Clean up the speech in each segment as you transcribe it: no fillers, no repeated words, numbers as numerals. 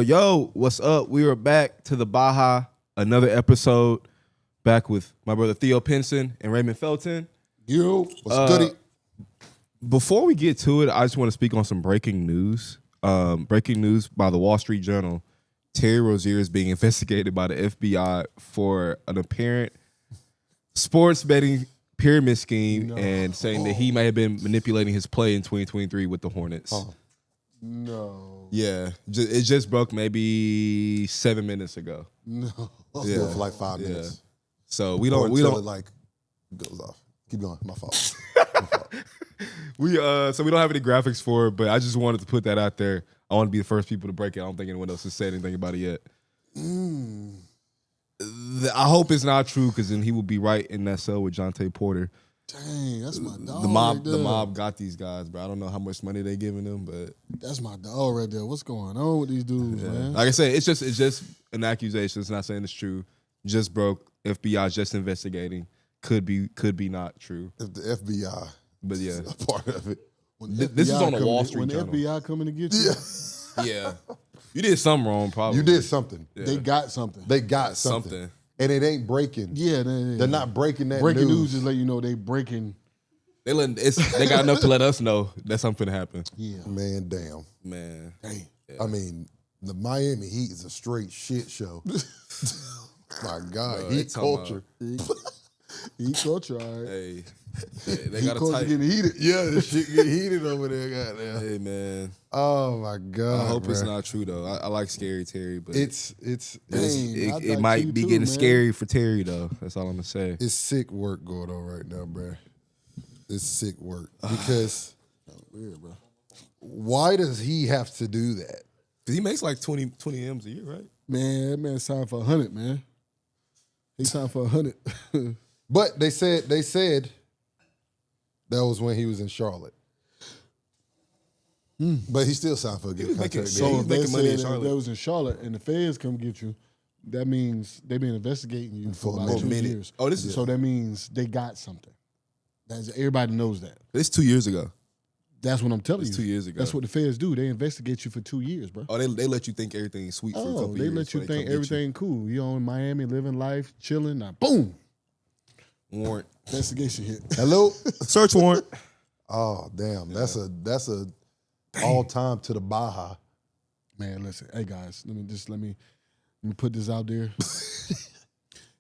Yo, what's up? We are back to the Baja, another episode, back with my brother Theo Pinson and Raymond Felton. Yo, what's goody? Before we get to it, I just want to speak on some breaking news. Breaking news by the Wall Street Journal. Terry Rozier is being investigated by the FBI for an apparent sports betting pyramid scheme and saying that he may have been manipulating his play in 2023 with the Hornets. No. Yeah, it just broke maybe 7 minutes ago. No. Yeah, for like 5 minutes. So we don't it like goes off. Keep going. My fault. So we don't have any graphics for it, but I just wanted to put that out there. I want to be the first people to break it. I don't think anyone else has said anything about it yet. I hope it's not true, because then he will be right in that cell with Jonte Porter. Dang, that's my dog. The mob got these guys, bro. I don't know how much money they giving them, but that's my dog right there. What's going on with these dudes, man? Like I said, it's just an accusation. It's not saying it's true. Just broke. FBI just investigating. Could be not true. If the FBI, but yeah, a part of it. This is on the Wall Street Journal. When the FBI coming to get you, yeah, you did something wrong. Probably you did something. Yeah. They got something. They got something. And it ain't breaking. Yeah, they're not breaking that breaking news. Just let you know they breaking. They got enough to let us know that something happened. Yeah, man, damn. Dang. Yeah. I mean, the Miami Heat is a straight shit show. My God, Bro, Heat culture. Heat culture, all right. Hey, they Heat got a culture tight. getting heated. Yeah, this shit get heated over there, goddamn. Hey man, oh my God. I hope bro. it's not true though. I like Scary Terry, but Dang, it might be getting scary for Terry though. That's all I'm gonna say. It's sick work going on right now, bro. It's sick work because weird, bro. Why does he have to do that? Because he makes like 20 M's a year, right? Man, that man signed for 100, man. He signed for 100. But they said that was when he was in Charlotte. But he still signed for a good contract. So if they making money in said Charlotte. that was in Charlotte and the feds come get you, that means they've been investigating you for about 2 years. Oh, this is so that means they got something. Everybody knows that. It's 2 years ago. That's what I'm telling you. It's 2 years ago. That's what the feds do. They investigate you for 2 years, bro. Oh, they let you think everything's sweet for a couple years. They let you think everything cool. You in Miami living life, chilling. Now, boom. Warrant. Investigation hit. Hello? Search warrant. Oh, damn. That's a all-time to the Baja. Man, listen. Hey, guys, let me put this out there.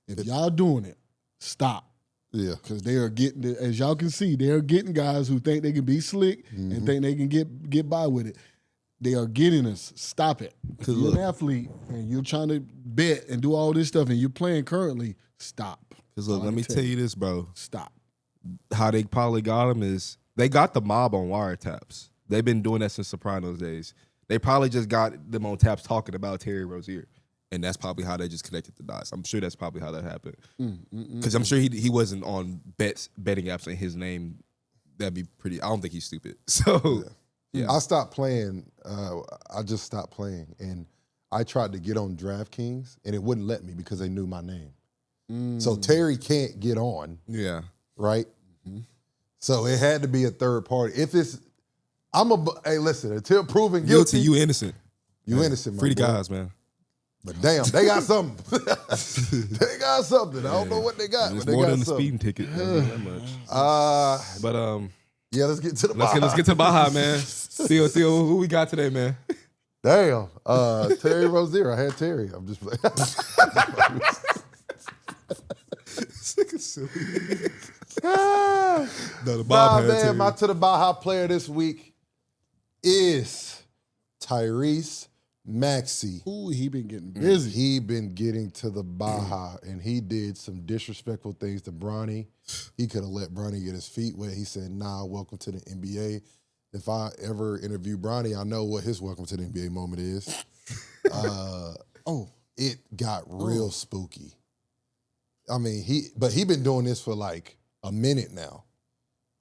If y'all doing it, stop. Yeah. Because they are getting, as y'all can see, they are getting guys who think they can be slick and think they can get by with it. They are getting us. Stop it. If you're an athlete and you're trying to bet and do all this stuff and you're playing currently, stop. Because look, let me tell you this, bro. Stop. How they probably got him is they got the mob on wiretaps. They've been doing that since Sopranos days. They probably just got them on taps talking about Terry Rozier. And that's probably how they just connected the dots. I'm sure that's probably how that happened. Because I'm sure he wasn't on betting apps in his name. That'd be pretty. I don't think he's stupid. So, yeah. I stopped playing. I just stopped playing. And I tried to get on DraftKings, and it wouldn't let me because they knew my name. So Terry can't get on. Yeah. Right? So it had to be a third party. If it's, hey, listen, until proven guilty. You innocent. You innocent, man. Free the guys, man. But damn, they got something. They got something. I don't know what they got. It's but they more got than the something. speeding ticket. That much. But yeah, let's get to the Baja. Let's get to Baja, man. Theo, who we got today, man? Damn, Terry Rozier. I had Terry. I'm just playing. No, the Bob had man, Terry. my to the Baja player this week is Tyrese Maxey. Ooh, he been getting busy. He been getting to the Baja, and he did some disrespectful things to Bronny. He could have let Bronny get his feet wet. He said, nah, welcome to the NBA. If I ever interview Bronny, I know what his welcome to the NBA moment is. It got real spooky. I mean, he been doing this for like a minute now.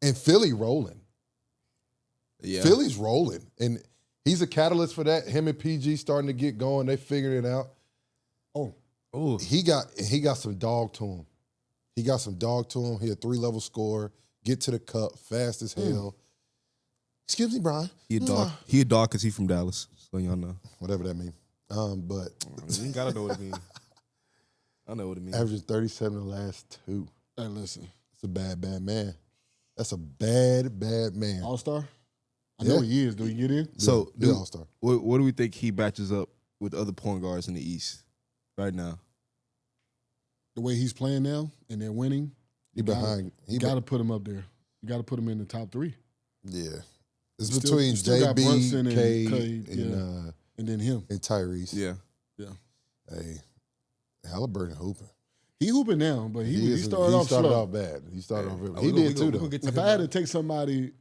And Philly rolling. Yeah. Philly's rolling. And he's a catalyst for that. Him and PG starting to get going. They figured it out. Oh. He got some dog to him. He got some dog to him. He a 3-level scorer. Get to the cup fast as hell. Excuse me, Brian. He a dog because he from Dallas. So y'all know. Whatever that means. But you ain't gotta know what it means. I know what it means. Averaging 37 the last 2. Hey, listen. It's a bad man. That's a bad man. All-Star? I know he is. Do he get in? So, yeah, All-Star. What do we think he matches up with other point guards in the East right now? The way he's playing now, and they're winning, You got to put him up there. You got to put him in the top 3. Yeah. It's Still- between still got Brunson JB, and Cade, Cade, and then him. and Tyrese. Yeah. Hey, Halliburton hooping. He hooping now, but he started off slow. bad. He started off Oh, He we did too, gonna though. get to If him I had now. to take somebody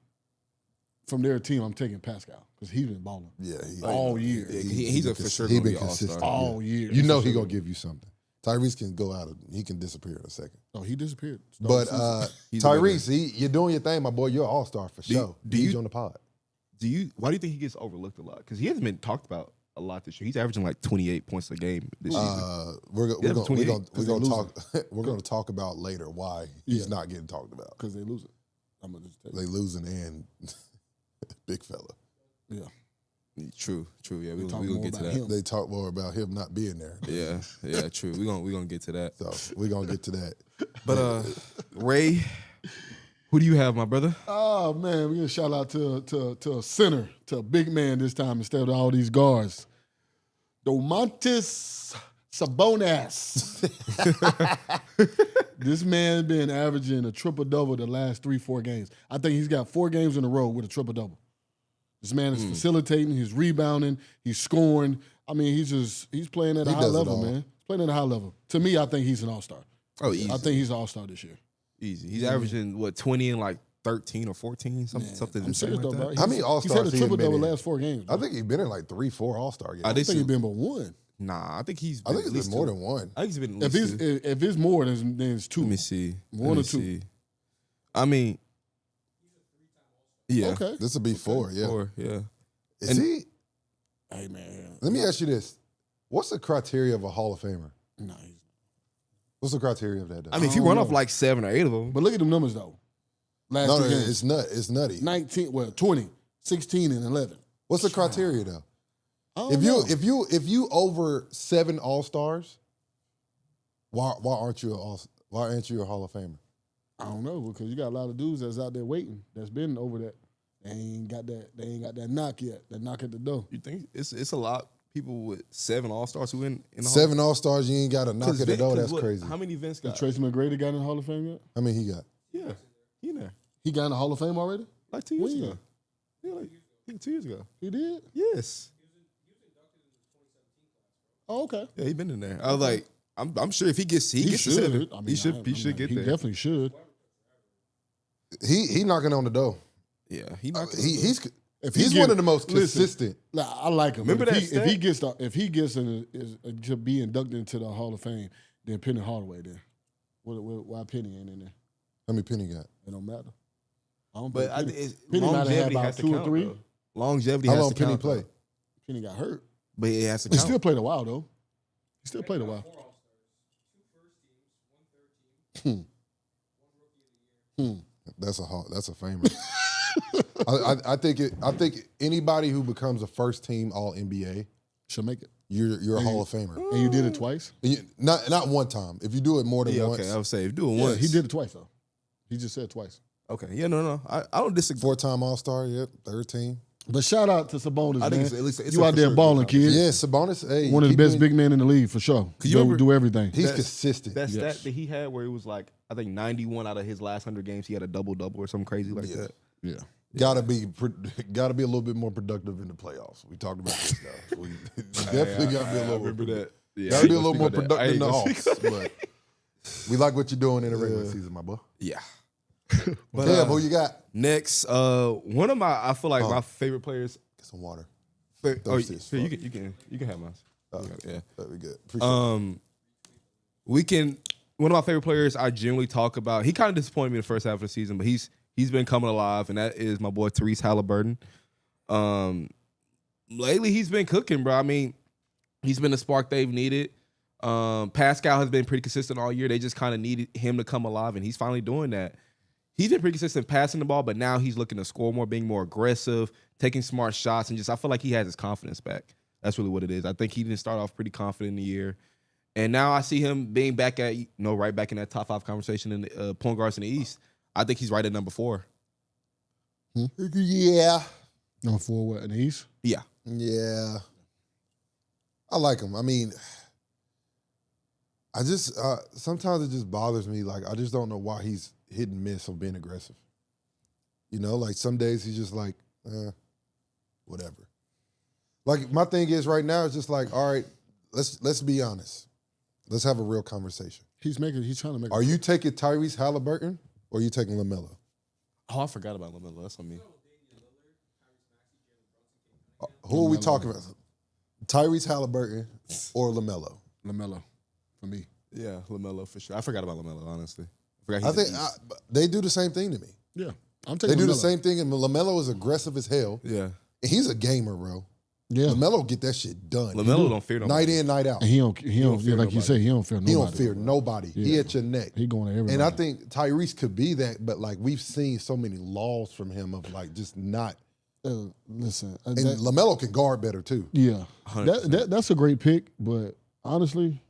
from their team, I'm taking Pascal because he's been balling Yeah, all year. Yeah, he's a for sure he gonna been be an consistent. all-star. All year. You know he gonna give you something. Tyrese can go out. He can disappear in a second. Oh, he disappeared. But He's a Tyrese, you're doing your thing, my boy. You're an all-star for sure. do Need you- you on the pod? Why do you think he gets overlooked a lot? Because he hasn't been talked about a lot this year. He's averaging like 28 points a game this season. We're Yeah, gonna 28, talk. We're gonna talk about later why he's not getting talked about. Because they losing. I'm going to just tell you. They losing and big fella. Yeah. True. Yeah, we're talk gonna more get to about that. him. They talk more about him not being there. Yeah, true. We're gonna get to that. So we're gonna get to that. But Ray, who do you have, my brother? Oh, man, we're going to shout out to a center, to a big man this time instead of all these guards. Domantas Sabonis. This man been averaging a triple-double the last 3-4 games. I think he's got 4 games in a row with a triple-double. This man is facilitating, he's rebounding, he's scoring. I mean, he's playing at a high does it level, all. man. He's playing at a high level. To me, I think he's an all-star. Oh, easy. I think he's an all-star this year. Easy. He's averaging what 20 and like 13 or 14, something I'm insane serious, like though, that. bro. How many All-Stars He's he had a been triple-double in? last 4 games. Bro. I think he's been in like 3-4 All-Star games. I think he's been but one. Nah, I think he's. I think it's been more than one. I think he's been. At If least it's two. if it's more, then it's 2. Let me see. One Let me or two. see. I mean, yeah. Okay. This will be 4. Yeah. 4, yeah. Is he? Hey man. Let me ask you this: what's the criteria of a Hall of Famer? No, What's the criteria of that? Though? I mean, if you don't run know. off like 7 or 8 of them, but look at them numbers though. Last no, 2 games. it's nutty. 19, 20, 16, and 11. What's the criteria though? I don't know. If you over 7 All-Stars, why aren't you a Hall of Famer? I don't know because you got a lot of dudes that's out there waiting. That's been over that. They ain't got that knock yet. That knock at the door. you think it's a lot of people with 7 All-Stars who in the 7 All-Stars, you ain't got a knock at the Vince- door. 'cause That's what- crazy. How many Vince got? Tracy McGrady got in the Hall of Fame yet? How many he got? Yeah, he in there. He got in the Hall of Fame already? Like 2 years When? ago. Yeah, like I think 2 years ago. He did? Yes. Oh, okay. Yeah, he been in there. I was like, I'm sure if he gets to 7, I mean, he should get he there. definitely should. He knocking on the door. Yeah, he knocked it. He's If he he's get- one of the most listen, consistent. Like, I like him. Remember But that if he gets to be inducted into the Hall of Fame, then Penny Hardaway there. Why Penny ain't in there? How many Penny got? It don't matter. I don't But think I think Penny might have had longevity about has to 2 or count, 3. though. Longevity How has long to Penny count, play? though. Penny got hurt. But it has to He count. still played a while though. He still played a while. That's a famer. I think anybody who becomes a first team All NBA, Should make it. you're a Hall of Famer. And you did it twice? And not one time. If you do it more than Yeah, once, okay, I would say if you do it Yeah, once. he did it twice though. He just said twice. Okay, yeah, no. I don't disagree. 4-time All-Star, yep, 3rd team. But shout out to Sabonis, I think man. it's at least You out there balling, kid. Yeah, Sabonis, hey, One of the keep best doing- big men in the league for sure. you remember- Do everything. He's That's- consistent. That Yes. stat that he had where it was like, I think 91 out of his last 100 games, he had a double-double or something crazy like that. Yeah. Gotta be a little bit more productive in the playoffs. We talked about this now. We definitely gotta be a little remember that. Yeah, gotta be a little more productive in the offs. But we like what you're doing in the regular season, my boy. Yeah. But who you got? Next, one of my, I feel like my favorite players. Get some water. You can have mine. Yeah, that'd be good. Appreciate it. One of my favorite players I generally talk about. He kind of disappointed me in the first half of the season, but he's been coming alive, and that is my boy Tyrese Halliburton. Lately he's been cooking, bro. I mean, he's been the spark they've needed. Pascal has been pretty consistent all year. They just kind of needed him to come alive, and he's finally doing that. He's been pretty consistent passing the ball, but now he's looking to score more, being more aggressive, taking smart shots, and I feel like he has his confidence back. That's really what it is. I think he didn't start off pretty confident in the year. And now I see him being back at, right back in that top 5 conversation in the point guards in the East. I think he's right at number 4. Yeah. Number 4 what, in the East? Yeah. Yeah. I like him. I mean, I just, sometimes it just bothers me. Like, I just don't know why he's hit and miss on being aggressive. Like some days he's just like, whatever. Like my thing is right now, it's just like, all right, let's be honest. Let's have a real conversation. He's trying to make. Are you taking Tyrese Halliburton or are you taking LaMelo? Oh, I forgot about LaMelo. That's on me. Who are we talking about? Tyrese Halliburton or LaMelo? LaMelo, for me. Yeah, LaMelo for sure. I forgot about LaMelo, honestly. I think they do the same thing to me. Yeah, I'm taking. They do LaMelo. the same thing, and LaMelo is aggressive as hell. Yeah, and he's a gamer, bro. Yeah, LaMelo get that shit done. LaMelo don't fear nobody. Night in, night out. And he don't fear like nobody. You say, he don't fear nobody. He don't fear nobody. Yeah. He at your neck. He going to everybody. And I think Tyrese could be that, but like we've seen so many laws from him of like just not. Listen, and LaMelo can guard better too. Yeah, that's a great pick, but honestly,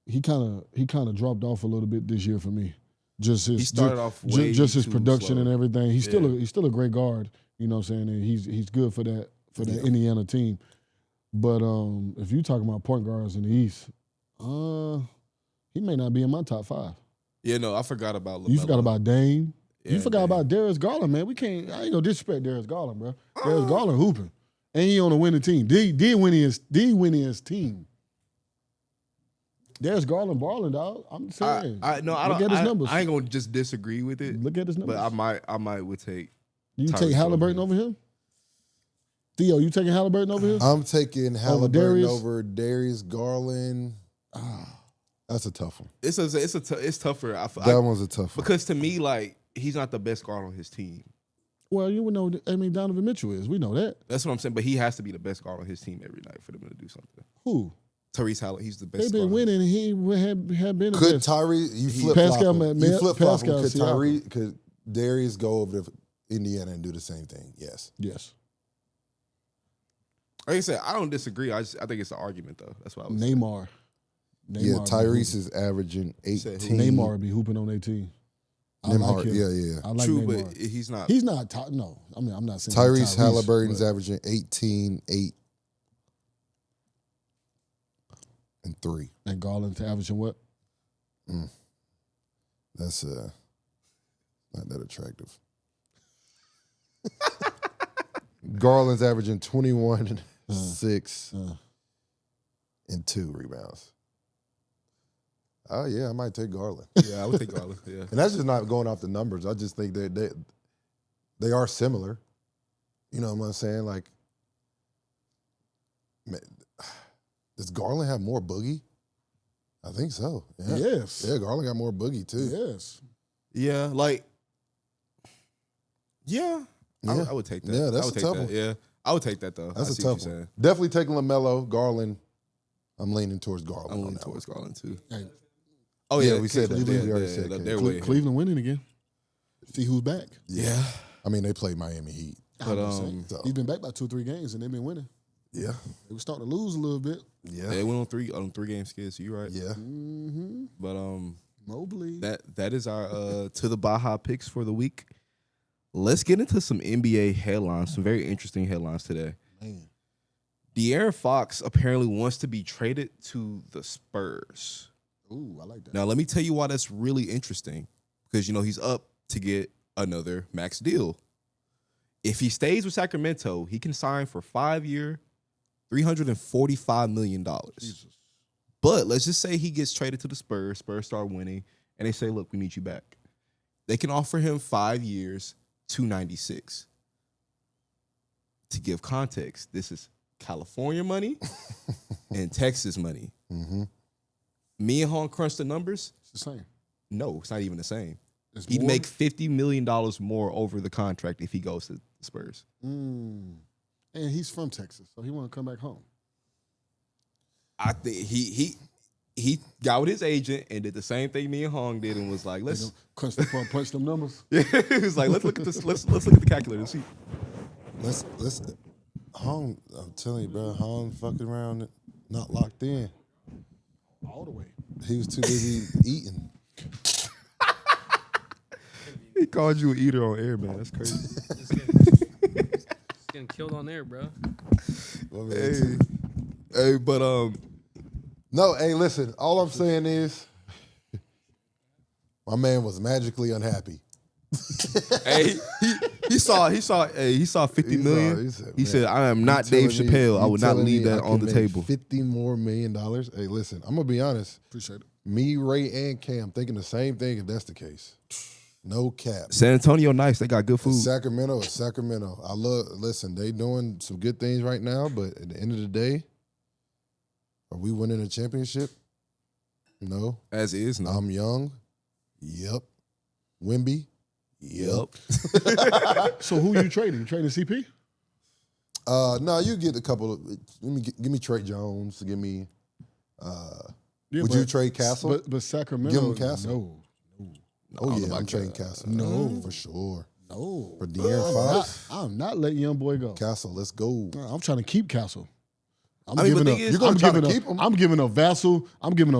he kind of dropped off a little bit this year for me. He started off way just his too production slow. and everything. He's still a great guard. You know what I'm saying? And he's good for that Indiana team. But if you talking about point guards in the East, he may not be in my top 5. Yeah, no, I forgot about LaMelo. You forgot about Dame. Yeah, you forgot about Darius Garland, man. I ain't gonna disrespect Darius Garland, bro. Darius Garland hooping, and he on a winning team. Did win his team. Darius Garland balling, dog. I'm saying. Look at his numbers. I ain't gonna just disagree with it. Look at his numbers. But I might would take. You take Halliburton over him? Theo, you taking Halliburton over him? I'm taking Halliburton over Darius Garland. That's a tough one. It's tougher. That one's a tough one. Because to me, like, he's not the best guard on his team. Well, you would know. Donovan Mitchell is. We know that. That's what I'm saying. But he has to be the best guard on his team every night for them to do something. Who? Tyrese Halliburton. He's the best. They've been winning. And he had been. Could Tyrese? You flip flop him. You flip flop him. Could Tyrese? Could Darius go over to Indiana and do the same thing? Yes. Yes. Like I said, I don't disagree. I think it's an argument though. That's why I was Neymar. Yeah, Tyrese is averaging 18. Neymar be hooping on their team. I like him. Yeah. I like True, Neymar. but he's not. He's not top. No, I mean I'm not saying Tyrese Halliburton's averaging 18, 8, and 3. And Garland's averaging what? That's not that attractive. Garland's averaging 21, 6, and 2 rebounds. Oh, yeah, I might take Garland. Yeah, I would take Garland, yeah. And that's just not going off the numbers. I just think that they are similar. You know what I'm saying? Like, man, does Garland have more boogie? I think so. Yeah. Yes. Yeah, Garland got more boogie, too. Yes. Yeah, like, yeah. I would take that. Yeah, that's I would a take tough that. one. Yeah, I would take that though. That's a tough one. Definitely taking LaMelo. Garland, I'm leaning towards Garland. I'm leaning towards Garland too. Hey. Oh yeah, we said that. We already said that. Cleveland winning again. See who's back. Yeah. I mean, they played Miami Heat. But he's been back by 2-3 games and they've been winning. Yeah. They were starting to lose a little bit. Yeah. They went on 3 game skid, so you're right. Yeah. Mm-hmm. But Mobley. That is our to the Baja picks for the week. Let's get into some NBA headlines, some very interesting headlines today. Man. De'Aaron Fox apparently wants to be traded to the Spurs. Ooh, I like that. Now, let me tell you why that's really interesting. Because, he's up to get another max deal. If he stays with Sacramento, he can sign for 5-year, $345 million. Jesus. But let's just say he gets traded to the Spurs. Spurs start winning, and they say, "Look, we need you back." They can offer him 5 years, $296. To give context, this is California money and Texas money. Mm-hmm. Me and Hong crunched the numbers. It's the same. No, it's not even the same. It's He'd more? make $50 million more over the contract if he goes to the Spurs. And he's from Texas, so he want to come back home. I think he got with his agent and did the same thing me and Hong did and was like, let's punch them numbers. yeah, he was like, let's look at this, let's look at the calculator and see. Let's Hong, I'm telling you, bro, Hong fucking around, not locked in. All the way. He was too busy eating. He called you an eater on air, man. That's crazy. Just getting killed on air, bro. Hey, but No, hey, listen, all I'm saying is my man was magically unhappy. hey, he saw 50 million. He said, "I am not Dave Chappelle. I would not leave that on the table." $50 more million. Hey, listen, I'm gonna be honest. Appreciate it. Me, Ray, and Cam thinking the same thing. If that's the case, no cap. San Antonio, nice. They got good food. Sacramento is Sacramento. Listen, they doing some good things right now, but at the end of the day, are we winning a championship? No. As is, no. I'm young. Yep. Wemby. Yep. So who you trading? You trading CP? No, you get a couple of. Give me Trey Jones. Give me. Would you trade Castle? But Sacramento. Give him Castle. No. Oh yeah, I'm trading Castle. No. For sure. No. For De'Aaron Fox. I'm not letting young boy go. Castle, let's go. I'm trying to keep Castle. I mean, but the thing is, you're gonna try to keep him. I'm giving up Vassell. I'm giving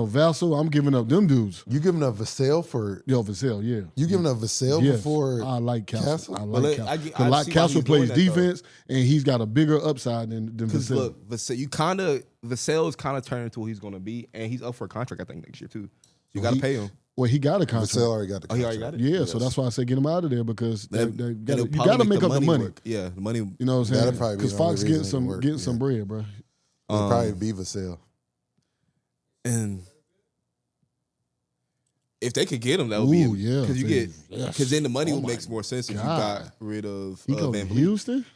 up them dudes. You giving up Vassell for? Yo, Vassell, yeah. You giving up Vassell Yes. before? I like Castle. I Well, like I Castle. see why Castle he's plays doing that, though. defense, and he's got a bigger upside than Because Vassell. look, Vassell is kind of turning into what he's going to be, and he's up for a contract, I think, next year, too. You got to pay him. Well, he got a contract. Vassell already got the Oh, he contract. already got it? Yeah, so that's why I say get him out of there because you It'll got probably to make up the money. work. Yeah, the money. You know what I'm That'll saying? probably be Because the only Fox reason it getting work, some bread, bro. It'll probably be Vassell. And if they could get him, that would be yeah, because yes. then the money Oh makes more sense if you God. got rid of He goes Van to Vliet. Houston.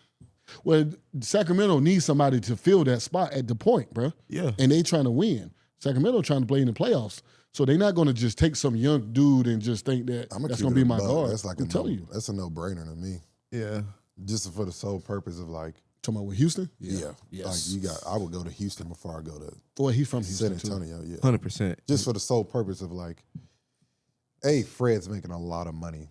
Well, Sacramento needs somebody to fill that spot at the point, bro. Yeah. And they trying to win. Sacramento trying to play in the playoffs. So they're not going to just take some young dude and just think that that's going to be my guard. That's like I'm telling you. That's a no-brainer to me. Yeah. Just for the sole purpose of like, Talking about with Houston? yeah. Yes. Like I would go to Houston before I go to Boy, he's from San Houston, too. Antonio. Yeah. 100%. Just for the sole purpose of like, Fred's making a lot of money.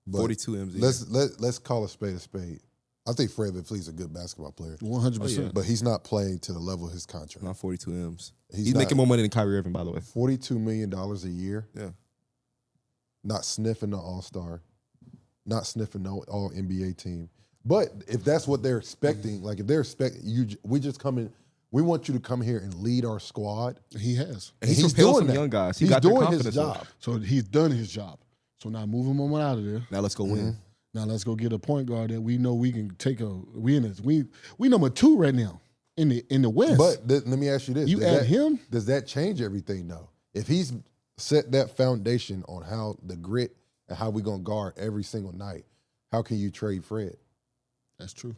But 42 M's a year. let's call a spade a spade. I think Fred VanVleet's a good basketball player, 100%. but he's not playing to the level of his contract. Not 42 M's. He's Making more money than Kyrie Irving, by the way. $42 million a year. Yeah. Not sniffing the All-Star, not sniffing no All NBA team. But if that's what they're expecting, like if they're expecting you, we want you to come here and lead our squad. He has. And he's propelled some young guys. He He's got their doing his confidence job. up. So he's done his job. So now move him on out of there. Now let's go win. Now let's go get a point guard that we know we can take we number 2 right now in the West. But let me ask you this: You add him? Does that change everything though? If he's set that foundation on how the grit and how we're gonna guard every single night, how can you trade Fred? That's true.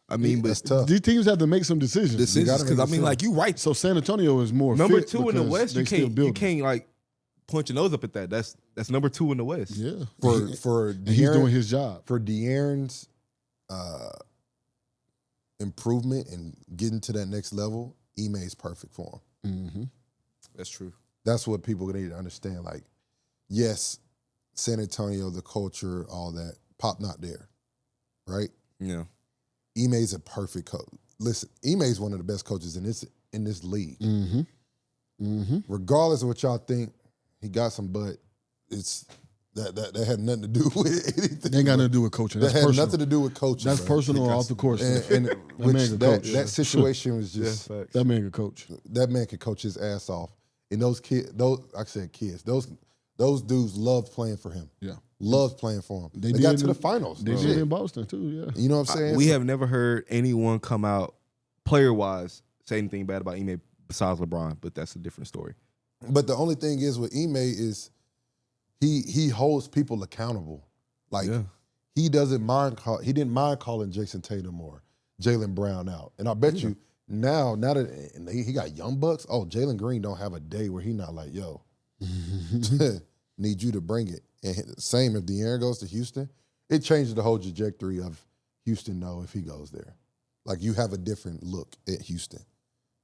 I mean, but That's tough. These teams have to make some decisions. because I mean, like you right. So San Antonio is more Number fit 2 in the because West, they you still building. can't like punch your nose up at that. That's number 2 in the West. Yeah. For And he's doing his job. for De'Aaron's improvement and getting to that next level, Ime is perfect for him. Mm-hmm. That's true. That's what people need to understand. Like, yes, San Antonio, the culture, all that, Pop not there, right? Yeah. Ime's a perfect coach. Listen, Ime's one of the best coaches in this league. Mm-hmm. Mm-hmm. Regardless of what y'all think, he got some, but it's that had nothing to do with anything. They ain't got nothing to do with coaching. That's That had personal. nothing to do with coaching. That's bro. personal off the course. And that situation was just That man can coach. that man could coach his ass off. And those kids, those dudes loved playing for him. Yeah. Loves playing for him. They did got to the finals. They bro. did in Boston too. Yeah. You know what I'm saying? We have never heard anyone come out player-wise say anything bad about Ime besides LeBron, but that's a different story. But the only thing is with Ime is he holds people accountable. Like he doesn't mind. He didn't mind calling Jason Tatum or Jaylen Brown out. And I bet you now that he got young bucks. Oh, Jalen Green don't have a day where he not like, yo, need you to bring it. And same if De'Aaron goes to Houston, it changes the whole trajectory of Houston. No, if he goes there, like you have a different look at Houston.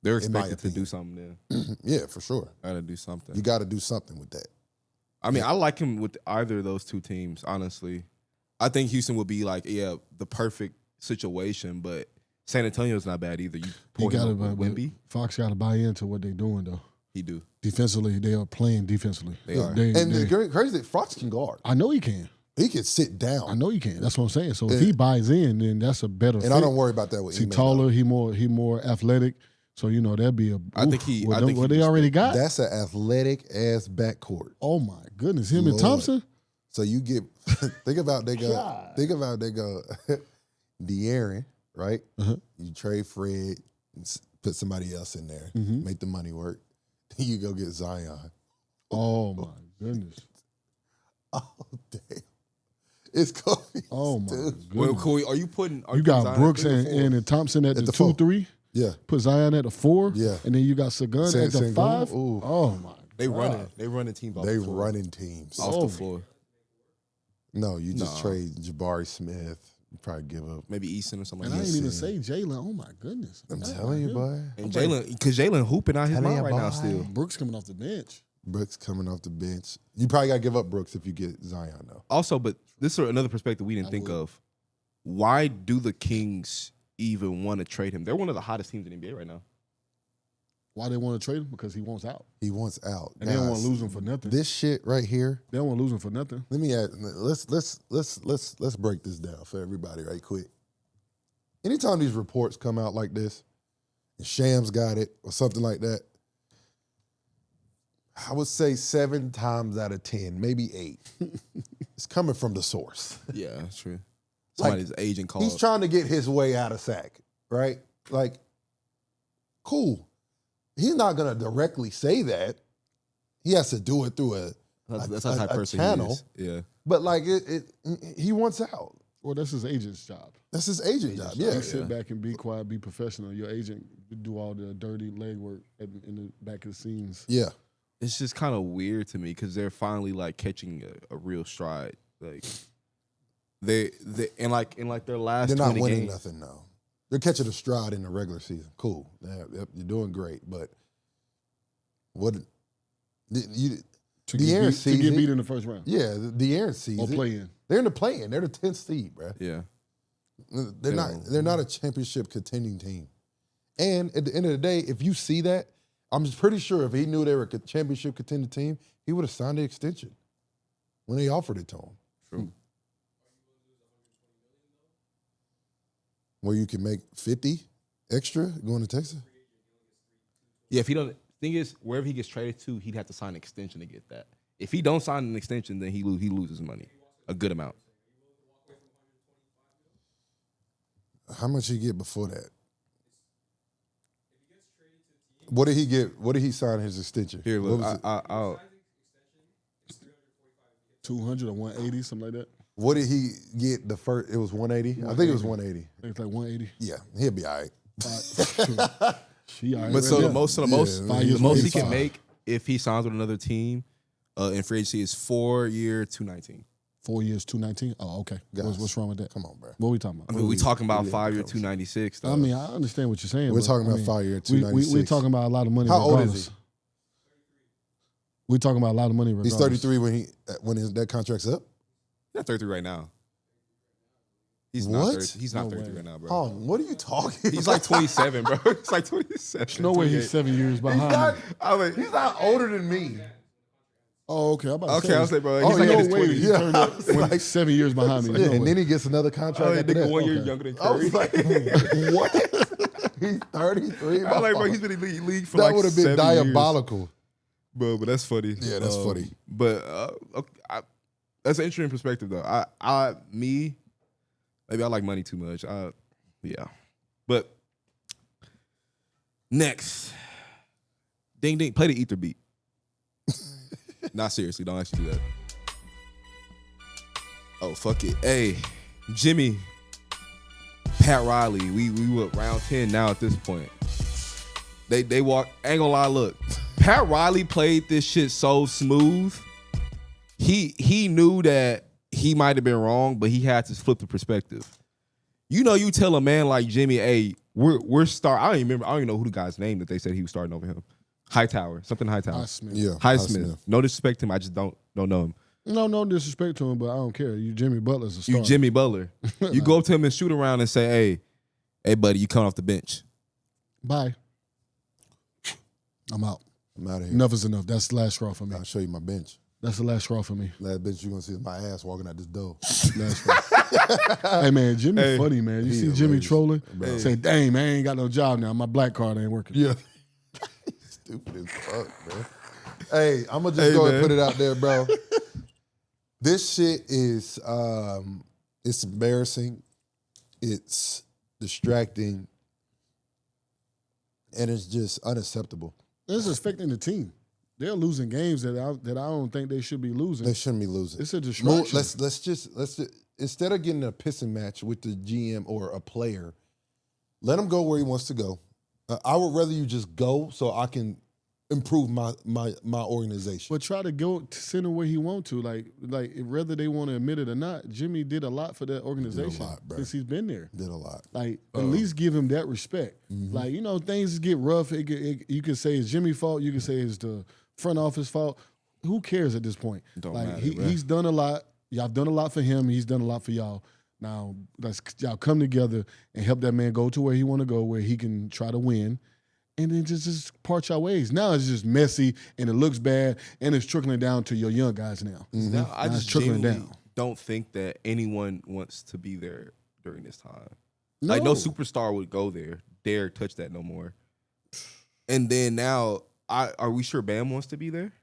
They're expected to do something there. Yeah, for sure. Got to do something. You got to do something with that. I mean, I like him with either of those two teams, honestly. I think Houston would be like, the perfect situation, but San Antonio's not bad either. You got to Wemby. Fox got to buy into what they're doing, though. He do. Defensively, they are playing defensively. They are. The crazy, Fox can guard. I know he can. He can sit down. I know he can. That's what I'm saying. So if he buys in, then that's a better fit. And I don't worry about that with Ime. He's taller. He more athletic. So, that'd be a. I think he. What they already got. That's an athletic ass backcourt. Oh my goodness, him and Thompson. So you get think about they go De'Aaron, right? You trade Fred, put somebody else in there, make the money work. Then you go get Zion. Oh my goodness. Oh damn. It's Kobe. Oh my goodness. Well, Corey, are you putting? You got Brooks and Thompson at the 2-3. Yeah. Put Zion at the 4. Yeah. And then you got Sagan at the 5. Ooh. Oh my. They running teams off the floor. Running teams Off the floor. No, you just trade Jabari Smith. You probably give up. Maybe Easton or something And like I that. ain't even say Jalen. Oh my goodness. I'm telling you, boy. And Jalen, because Jalen hooping out his Telling mind you, right now boy. still. Brooks coming off the bench. Brooks coming off the bench. You probably got to give up Brooks if you get Zion, though. Also, but this is another perspective we didn't think of. Why do the Kings even want to trade him? They're one of the hottest teams in the NBA right now. Why they want to trade him? Because he wants out. He wants out. And they don't want to lose him for nothing. This shit right here. They don't want to lose him for nothing. Let me add. Let's break this down for everybody right quick. Anytime these reports come out like this, and Shams got it or something like that, I would say 7 times out of 10, maybe 8, it's coming from the source. Yeah, that's true. Somebody's agent called. He's trying to get his way out of SAC, right? Like, cool. He's not going to directly say that. He has to do it through a channel. Yeah. But, like, he wants out. Well, that's his agent's job. That's his agent job, yeah. You sit back and be quiet, be professional. Your agent do all the dirty legwork in the back of the scenes. Yeah. It's just kind of weird to me because they're finally like catching a real stride. Like they in their last. They're not 20 winning games, nothing though. They're catching a stride in the regular season. Cool, you're doing great. But what you to get beat in the first round? Yeah, the Aaron season or play in. They're in the play-in. They're the 10th seed, bro. Yeah, they're not a championship contending team. And at the end of the day, if you see that. I'm just pretty sure if he knew they were a championship contending team, he would have signed the extension when they offered it to him. True. Where you can make 50 extra going to Texas? Yeah, if he don't, thing is, wherever he gets traded to, he'd have to sign an extension to get that. If he don't sign an extension, then he loses money, a good amount. How much did he get before that? What did he get? What did he sign his extension? Here, look, I'll 200 or 180, something like that. What did he get the first? It was 180? I think it was 180. It's like 180. Yeah, he'll be all right. She all right. But so the most he can 85. make if he signs with another team in free agency is 4-year, 219. 4 years, 219. Oh, okay. What's wrong with that? Come on, bro. What are we talking about? I mean, we talking about 5-year, 296. Though. I mean, I understand what you're saying. We're talking about 5-year, 296. We're talking about a lot of money. How regardless. old is he? We're talking about a lot of money. Regardless. He's 33 when that contract's up. He's not 33 right now. He's what? not 30, he's not 33 right now, bro. Oh, what are you talking? He's like 27, bro. He's like 27. No way he's 7 years behind. He's not older than me. Oh, okay. I'm about to Okay, I was like, bro. Oh, He's like in his no way. 20s. He turned up like 7 years behind me. Yeah, No and way. then he gets another contract. Oh, after nigga that. 1 year Okay. younger than I was Curry. like, what? He's 33. I'm like, bro, he's been in the league for that like would have been 7 years. diabolical. Bro, but that's funny. Yeah, that's funny. But okay, That's an interesting perspective, though. Maybe I like money too much. Yeah. But next, ding ding, play the ether beat. Not seriously, don't actually do that. Oh, fuck it. Hey, Jimmy, Pat Riley, we were round 10 now at this point. They walk, ain't gonna lie, look. Pat Riley played this shit so smooth. He knew that he might have been wrong, but he had to flip the perspective. You know, you tell a man like Jimmy, hey, we're start. I don't even know who the guy's name that they said he was starting over him. Hightower. Highsmith. Yeah. Highsmith. No disrespect to him. I just don't know him. No disrespect to him, but I don't care. You Jimmy Butler's a star. You Jimmy Butler. You go up to him and shoot around and say, hey, buddy, you coming off the bench. Bye. I'm out. I'm out of here. Enough is enough. That's the last straw for me. I'll show you my bench. That's the last straw for me. Last bench you're gonna see is my ass walking out this door. Last straw. Hey man, Jimmy funny, man. You see Jimmy trolling? Say, dang, man, I ain't got no job now. My black card ain't working. Yeah. Stupid as fuck, man. Hey, I'm gonna just go and put it out there, bro. This shit is it's embarrassing, it's distracting, and it's just unacceptable. It's affecting the team. They're losing games that I don't think they should be losing. They shouldn't be losing. It's a distraction. Let's just instead of getting a pissing match with the GM or a player, let him go where he wants to go. I would rather you just go so I can improve my organization. But try to go to send him where he want to. Like whether they want to admit it or not, Jimmy did a lot for that organization Did a lot, bro. since he's been there. Did a lot. Like at least give him that respect. Mm-hmm. Like, you know, things get rough. You can say it's Jimmy's fault. You can say it's the front office fault. Who cares at this point? Don't like matter, he's done a lot. Y'all done a lot for him. He's done a lot for y'all. Now let's y'all come together and help that man go to where he want to go, where he can try to win. And then just part your ways. Now it's just messy and it looks bad and it's trickling down to your young guys now. Mm-hmm. Now, I Now just it's trickling genuinely down. don't think that anyone wants to be there during this time. Like, no superstar would go there, dare touch that no more. And then now, are we sure Bam wants to be there?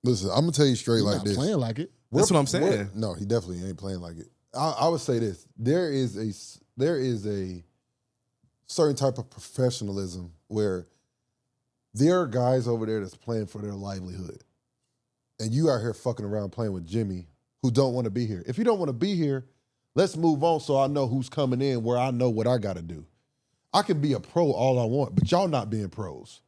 Listen, I'm gonna tell you straight He's like not this. playing like it. That's what I'm saying. No, he definitely ain't playing like it. I would say this: there is a certain type of professionalism where there are guys over there that's playing for their livelihood, and you out here fucking around playing with Jimmy who don't want to be here. If you don't want to be here, let's move on so I know who's coming in where I know what I got to do. I can be a pro all I want, but y'all not being pros,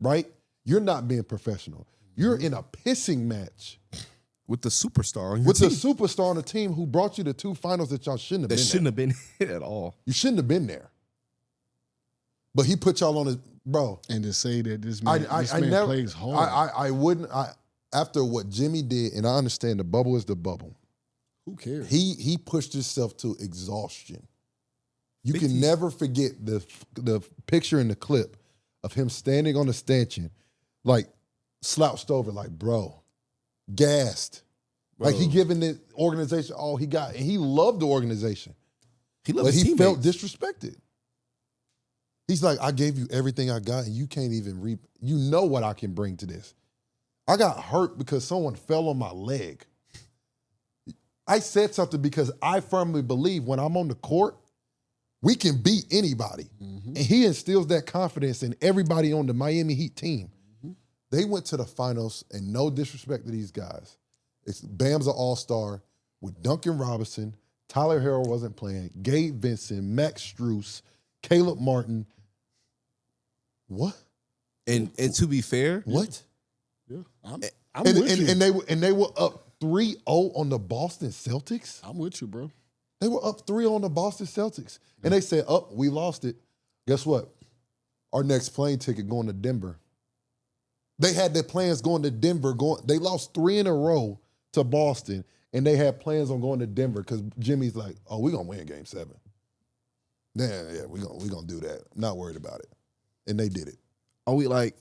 right? You're not being professional. You're in a pissing match With the superstar on your with team. the superstar on the team who brought you to 2 finals that y'all shouldn't have That been shouldn't have been it at all. You shouldn't have been there. But he put y'all on his bro. And to say that this man, plays hard. I wouldn't. After what Jimmy did, and I understand the bubble is the bubble. Who cares? He pushed himself to exhaustion. You Big can T. never forget the picture in the clip of him standing on the stanchion, like slouched over, like bro, gassed. Like he giving the organization all he got, and he loved the organization. He But loved his he teammates. felt disrespected. He's like, I gave you everything I got, and you can't even reap. You know what I can bring to this. I got hurt because someone fell on my leg. I said something because I firmly believe when I'm on the court, we can beat anybody. Mm-hmm. And he instills that confidence in everybody on the Miami Heat team. Mm-hmm. They went to the finals, and no disrespect to these guys. Bam's an all-star with Duncan Robinson. Tyler Herro wasn't playing. Gabe Vincent, Max Strus, Caleb Martin. What? And to be fair, What? Yeah, I'm And, with you. and they were up 3-0 on the Boston Celtics. I'm with you, bro. They were up 3-0 on the Boston Celtics. And they said, oh, we lost it. Guess what? Our next plane ticket going to Denver. They had their plans going to Denver. They lost 3 in a row to Boston, and they had plans on going to Denver because Jimmy's like, oh, we're going to win Game 7. Yeah, we're gonna do that. Not worried about it. And they did it. are we like,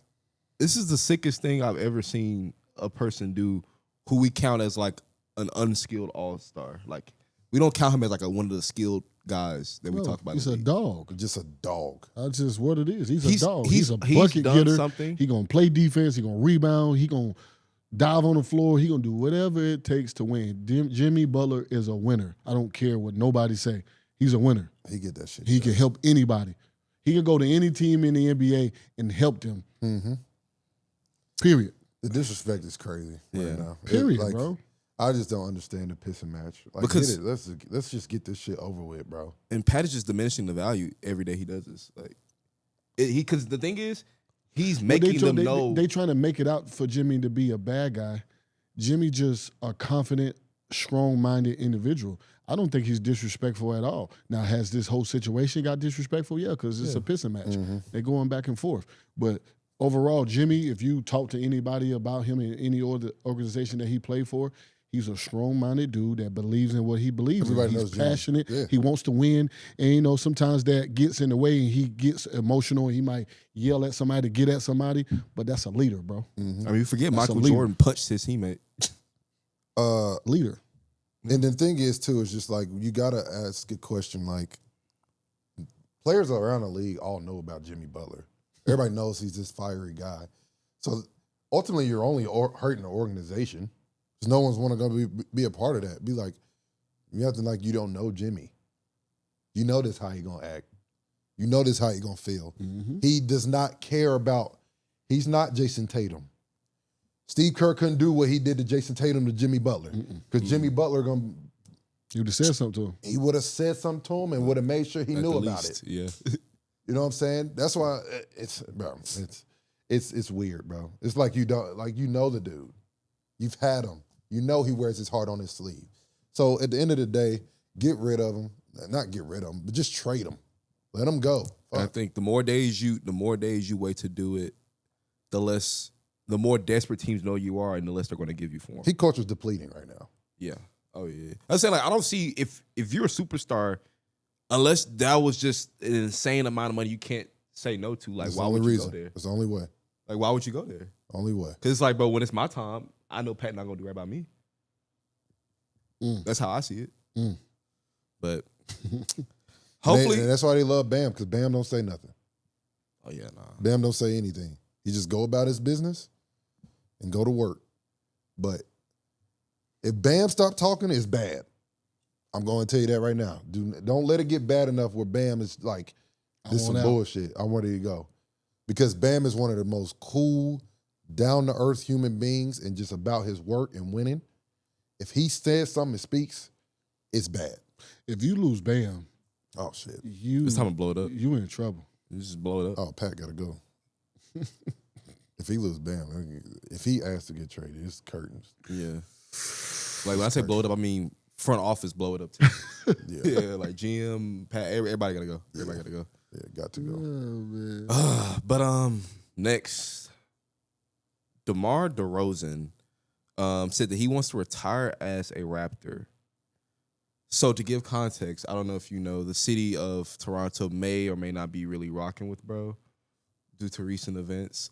this is the sickest thing I've ever seen a person do who we count as like an unskilled all-star. Like, we don't count him as like one of the skilled guys that we talk about. He's a dog. Just a dog. That's just what it is. He's a dog. he's He's a he's bucket done getter. something. He gonna play defense. He gonna rebound. He gonna dive on the floor. He gonna do whatever it takes to win. Jimmy Butler is a winner. I don't care what nobody say. He's a winner. He get that shit. He can help anybody. He can go to any team in the NBA and help them. Mm-hmm. Period. The disrespect is crazy right now. Period, bro. I just don't understand the piss and match. Like, Because- get it. Let's just get this shit over with, bro. And Pat is just diminishing the value every day he does this. Like, because the thing is, he's making them know. They trying to make it out for Jimmy to be a bad guy. Jimmy just a confident, strong-minded individual. I don't think he's disrespectful at all. Now, has this whole situation got disrespectful? Yeah, because it's a pissing match. Mm-hmm. They're going back and forth. But overall, Jimmy, if you talk to anybody about him in any organization that he played for, he's a strong-minded dude that believes in what he believes Everybody in. knows He's Jimmy. passionate. Yeah. He wants to win. And, sometimes that gets in the way and he gets emotional. And he might yell at somebody, get at somebody. But that's a leader, bro. Mm-hmm. I mean, you forget That's a Michael leader. Jordan punched his teammate. Leader. And the thing is, too, is just like you got to ask a question like, players around the league all know about Jimmy Butler. Everybody knows he's this fiery guy. So ultimately, you're only hurting the organization because no one's want to go be a part of that. Be like, you have to like you don't know Jimmy. You know this how he going to act. You know this how he going to feel. Mm-hmm. He does not care about, he's not Jason Tatum. Steve Kerr couldn't do what he did to Jason Tatum to Jimmy Butler. Because Jimmy Butler You would have said something to him. he would have said something to him and would have made sure he At knew the about least, it. Yeah. You know what I'm saying? That's why it's weird, bro. It's like you know the dude. You've had him. You know he wears his heart on his sleeve. So at the end of the day, get rid of him. Not get rid of him, but just trade him. Let him go. I think the more days you wait to do it, the more desperate teams know you are, and the less they're going to give you for him. He culture's depleting right now. Yeah. Oh yeah. I was saying, like, I don't see if you're a superstar, unless that was just an insane amount of money you can't say no to. Like, That's why the only would you reason. go there? It's the only way. Like, why would you go there? Only way. Because it's like, bro, when it's my time, I know Pat not gonna do right by me. Mm. That's how I see it. Mm. But hopefully, And that's why they love Bam, because Bam don't say nothing. oh yeah, nah. Bam don't say anything. He just go about his business and go to work. But if Bam stop talking, it's bad. I'm going to tell you that right now. Don't let it get bad enough where Bam is like, this is some bullshit. I want you to go. Because Bam is one of the most cool, down-to-earth human beings and just about his work and winning. If he says something and speaks, it's bad. If you lose Bam, Oh, shit. It's time to blow it up. You in trouble. You just blow it up. Oh, Pat got to go. If he lose Bam, if he asks to get traded, it's curtains. Yeah. Like when I say blow it up, I mean front office blow it up too. Yeah, Yeah, like GM, Pat, everybody gotta go. Everybody gotta go. yeah, got to go. Oh, man. But next, DeMar DeRozan said that he wants to retire as a Raptor. So to give context, I don't know if you know, the city of Toronto may or may not be really rocking with bro due to recent events.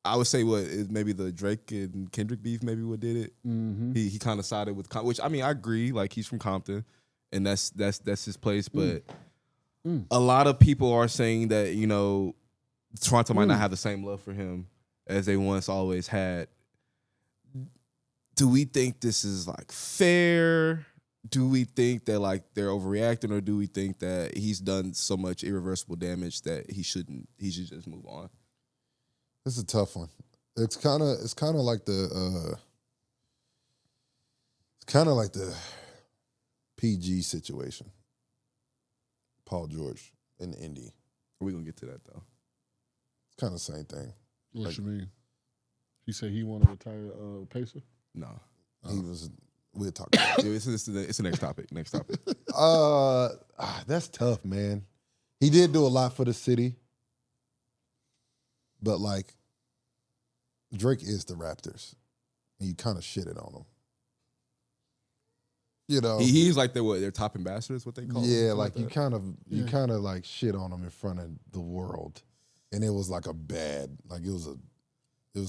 I would say maybe the Drake and Kendrick beef, maybe what did it. Mm-hmm. He kind of sided with, which I mean I agree. Like he's from Compton, and that's his place. But a lot of people are saying that Toronto might not have the same love for him as they once always had. Do we think this is like fair? Do we think that like they're overreacting, or do we think that he's done so much irreversible damage that he should just move on? This is a tough one. It's kind of like the PG situation. Paul George in Indy. We're gonna get to that though. It's kind of the same thing. What you mean? He said he want to retire Pacer? No. He was. We'll talk about it. Yeah, it's the next topic. Next topic. That's tough, man. He did do a lot for the city, but like Drake is the Raptors, and you kind of shitted on him. He's like their top ambassadors, what they call. Yeah, him, like you that. kind of like shit on him in front of the world, and it was like a bad, like it was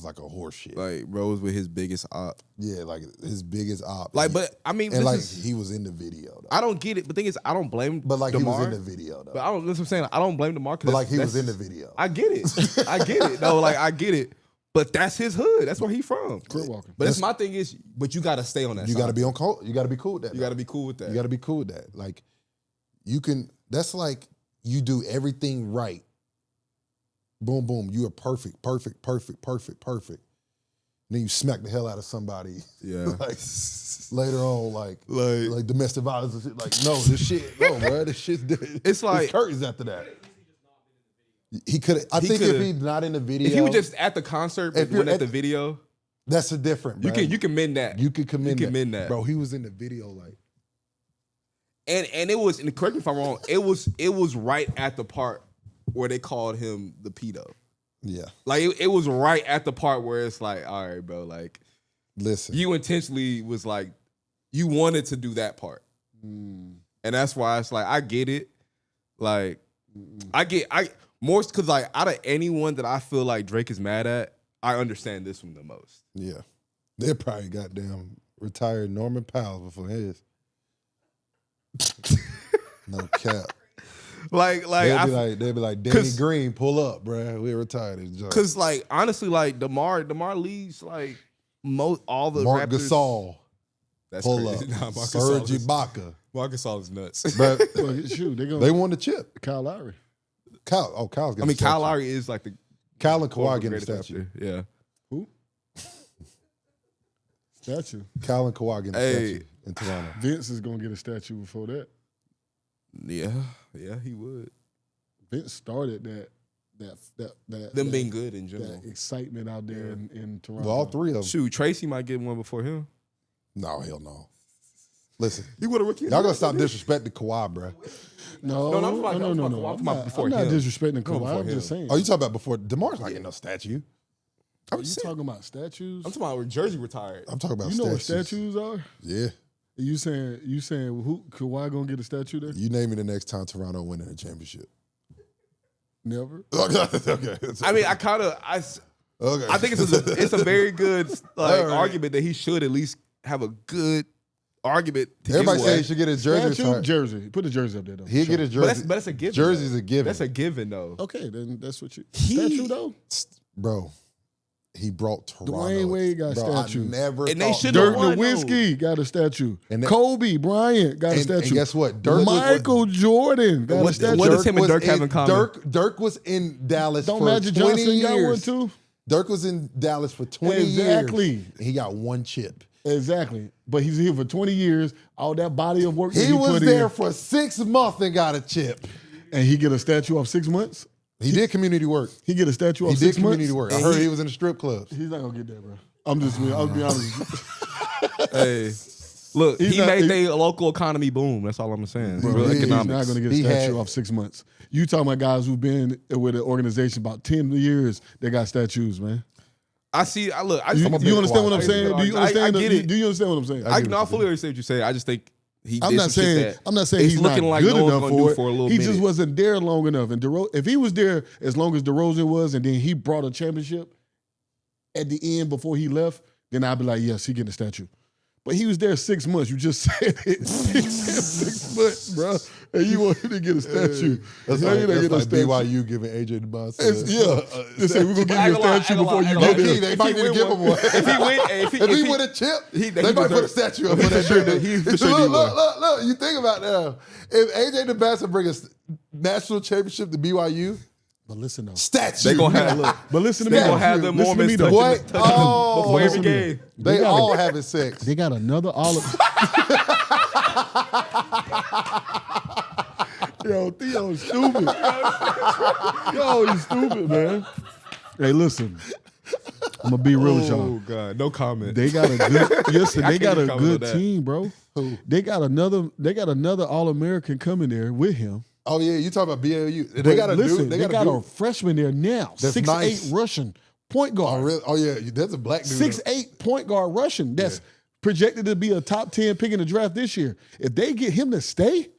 like a horse shit. Like Rose with his biggest op. Yeah, like his biggest op. Like, but I mean, and like he was in the video. Though. I don't get it. But the thing is, I don't blame. But like DeMar, he was in the video though. But I don't. That's what I'm saying. I don't blame DeMar. But like he was in the video. I get it. I get it. No, like I get it. But that's his hood. That's where he from. Crip walking. But that's my thing is, but you got to stay on that You side. got to be on cold. You got to be cool with that. You got to be cool with that. You got to be cool with that. Like, you can. That's like you do everything right. Boom, boom. You are perfect. And then you smack the hell out of somebody. Yeah. Like later on, like domestic violence and shit. Like, no, this shit, no, bro. This shit. It's like curtains after that. He could. I think if he's not in the video, if he was just at the concert, but wasn't at the video, that's a different. Bro. You can mend that. You can commend that, bro. He was in the video, like, and it was. And correct me if I'm wrong. It was right at the part where they called him the pedo. Yeah, like it was right at the part where it's like, all right, bro, like, listen, you intentionally was like, you wanted to do that part, and that's why it's like I get it, like, I more because like out of anyone that I feel like Drake is mad at, I understand this one the most. Yeah, they probably goddamn retired Norman Powell before his. No cap. Like they'd be like Danny Green, pull up, bruh. We retired his job. Because like honestly, like DeMar leads like all the Mark Raptors. Gasol, That's pull crazy. up. Nah, Marc Serge Gasol is- Ibaka, Marc Gasol is nuts. but Well, shoot, they won the chip. Kyle Lowry. Kyle's getting I mean, a statue. Kyle Lowry is like the Kyle and Kawhi getting a greatest out statue. there. Yeah. Who? Statue. Kyle and Kawhi getting a Hey. statue in Toronto. Vince is gonna get a statue before that. Yeah, he would. Vince started Them being good in general. that excitement out there in Toronto. Well, all three of them. Shoot, Tracy might get one before him. No, hell no. Listen, He would have rookie. y'all gonna stop disrespecting Kawhi, bro. No, No, I'm talking about Kawhi. I'm talking about before I'm not him. disrespecting No, Kawhi. before I'm just him. saying. Oh, you talking about before DeMar's not getting no statue? Are you talking about statues? I'm talking about where Jersey retired. I'm talking about You know what statues. statues are? Yeah. You saying who Kawhi gonna get a statue there? You name me the next time Toronto winning a championship. Never. Okay. I mean, I think it's a very good like All right. argument that he should at least have a good argument. To Everybody give say away. he should get his jersey Statue, retired. jersey. Put the jersey up there though. He'll Sure. get his But jersey. that's a given. Jersey's though. a given. That's a given though. Okay, then that's what you He- statue though. Bro, he brought Toronto. Dwayne Wade got a Bro, statue. I never And they thought- should- Dirk won, Nowitzki got a statue. And that- Kobe Bryant got a And statue. guess what? Dirk was- Michael Jordan got a What- statue. what does him and was Dirk have in common? Dirk was in Dallas Don't for Magic 20 Johnson years. got one too? Dirk was in Dallas for 20 Exactly. years. And he got one chip. Exactly. But he's here for 20 years. All that body of work that He he was put there in. for 6 months and got a chip. And he get a statue of 6 months? He did community work. He get a statue He of did 6 months? community work. I And heard he- he was in the strip clubs. He's not gonna get that, bro. I'll be honest with you. Hey, look, He's he not- made he- the local economy boom. That's all I'm saying. Bro, Real he's economics. not gonna get a He statue had- of 6 months. You talking about guys who've been with an organization about 10 years, they got statues, man. I see. I look. I You, just, you understand what I'm I- saying? Do you I understand? get it. Do you understand what I'm saying? I fully understand what you say. I just think he. I'm did not some shit saying that I'm not saying it's he's looking not like good no one's enough gonna do for it. for a little He minute. just wasn't there long enough. And if he was there as long as DeRozan was, and then he brought a championship at the end before he left, then I'd be like, yes, he getting a statue. But he was there 6 months. You just said it. He said 6 months, bro. And you want him to get a statue. That's How like, you not that's get a like statue? BYU giving AJ DeMar. They say we're gonna give you a statue before you get Low-key, there. they might need to give him one. If he win, If he win a chip, he they might put a deserve- statue up for for that sure dude. he for sure need Look, you think about that. If AJ DeBassett bring a national championship to BYU, But listen though. statue. They gonna have look. But listen to They me. gonna have them Listen to me moments though. What? Oh, before every listen to me. game. They gotta- all having sex. They got another olive. Yo, Theo's stupid. Yo, he's stupid, man. Hey, listen. I'm gonna be real with y'all. Oh God, no comment. They got a good listen, I they can't got a even comment good on that. team, bro. They got another All-American coming there with him. Oh yeah, you talking about BYU? They But got a listen, dude. they got a a freshman there now. That's 6'8" nice. Russian point Oh, guard. really? Oh yeah, that's a black dude. 6'8" point guard Russian. That's projected to be a top 10 pick in the draft this year. If they get him to stay,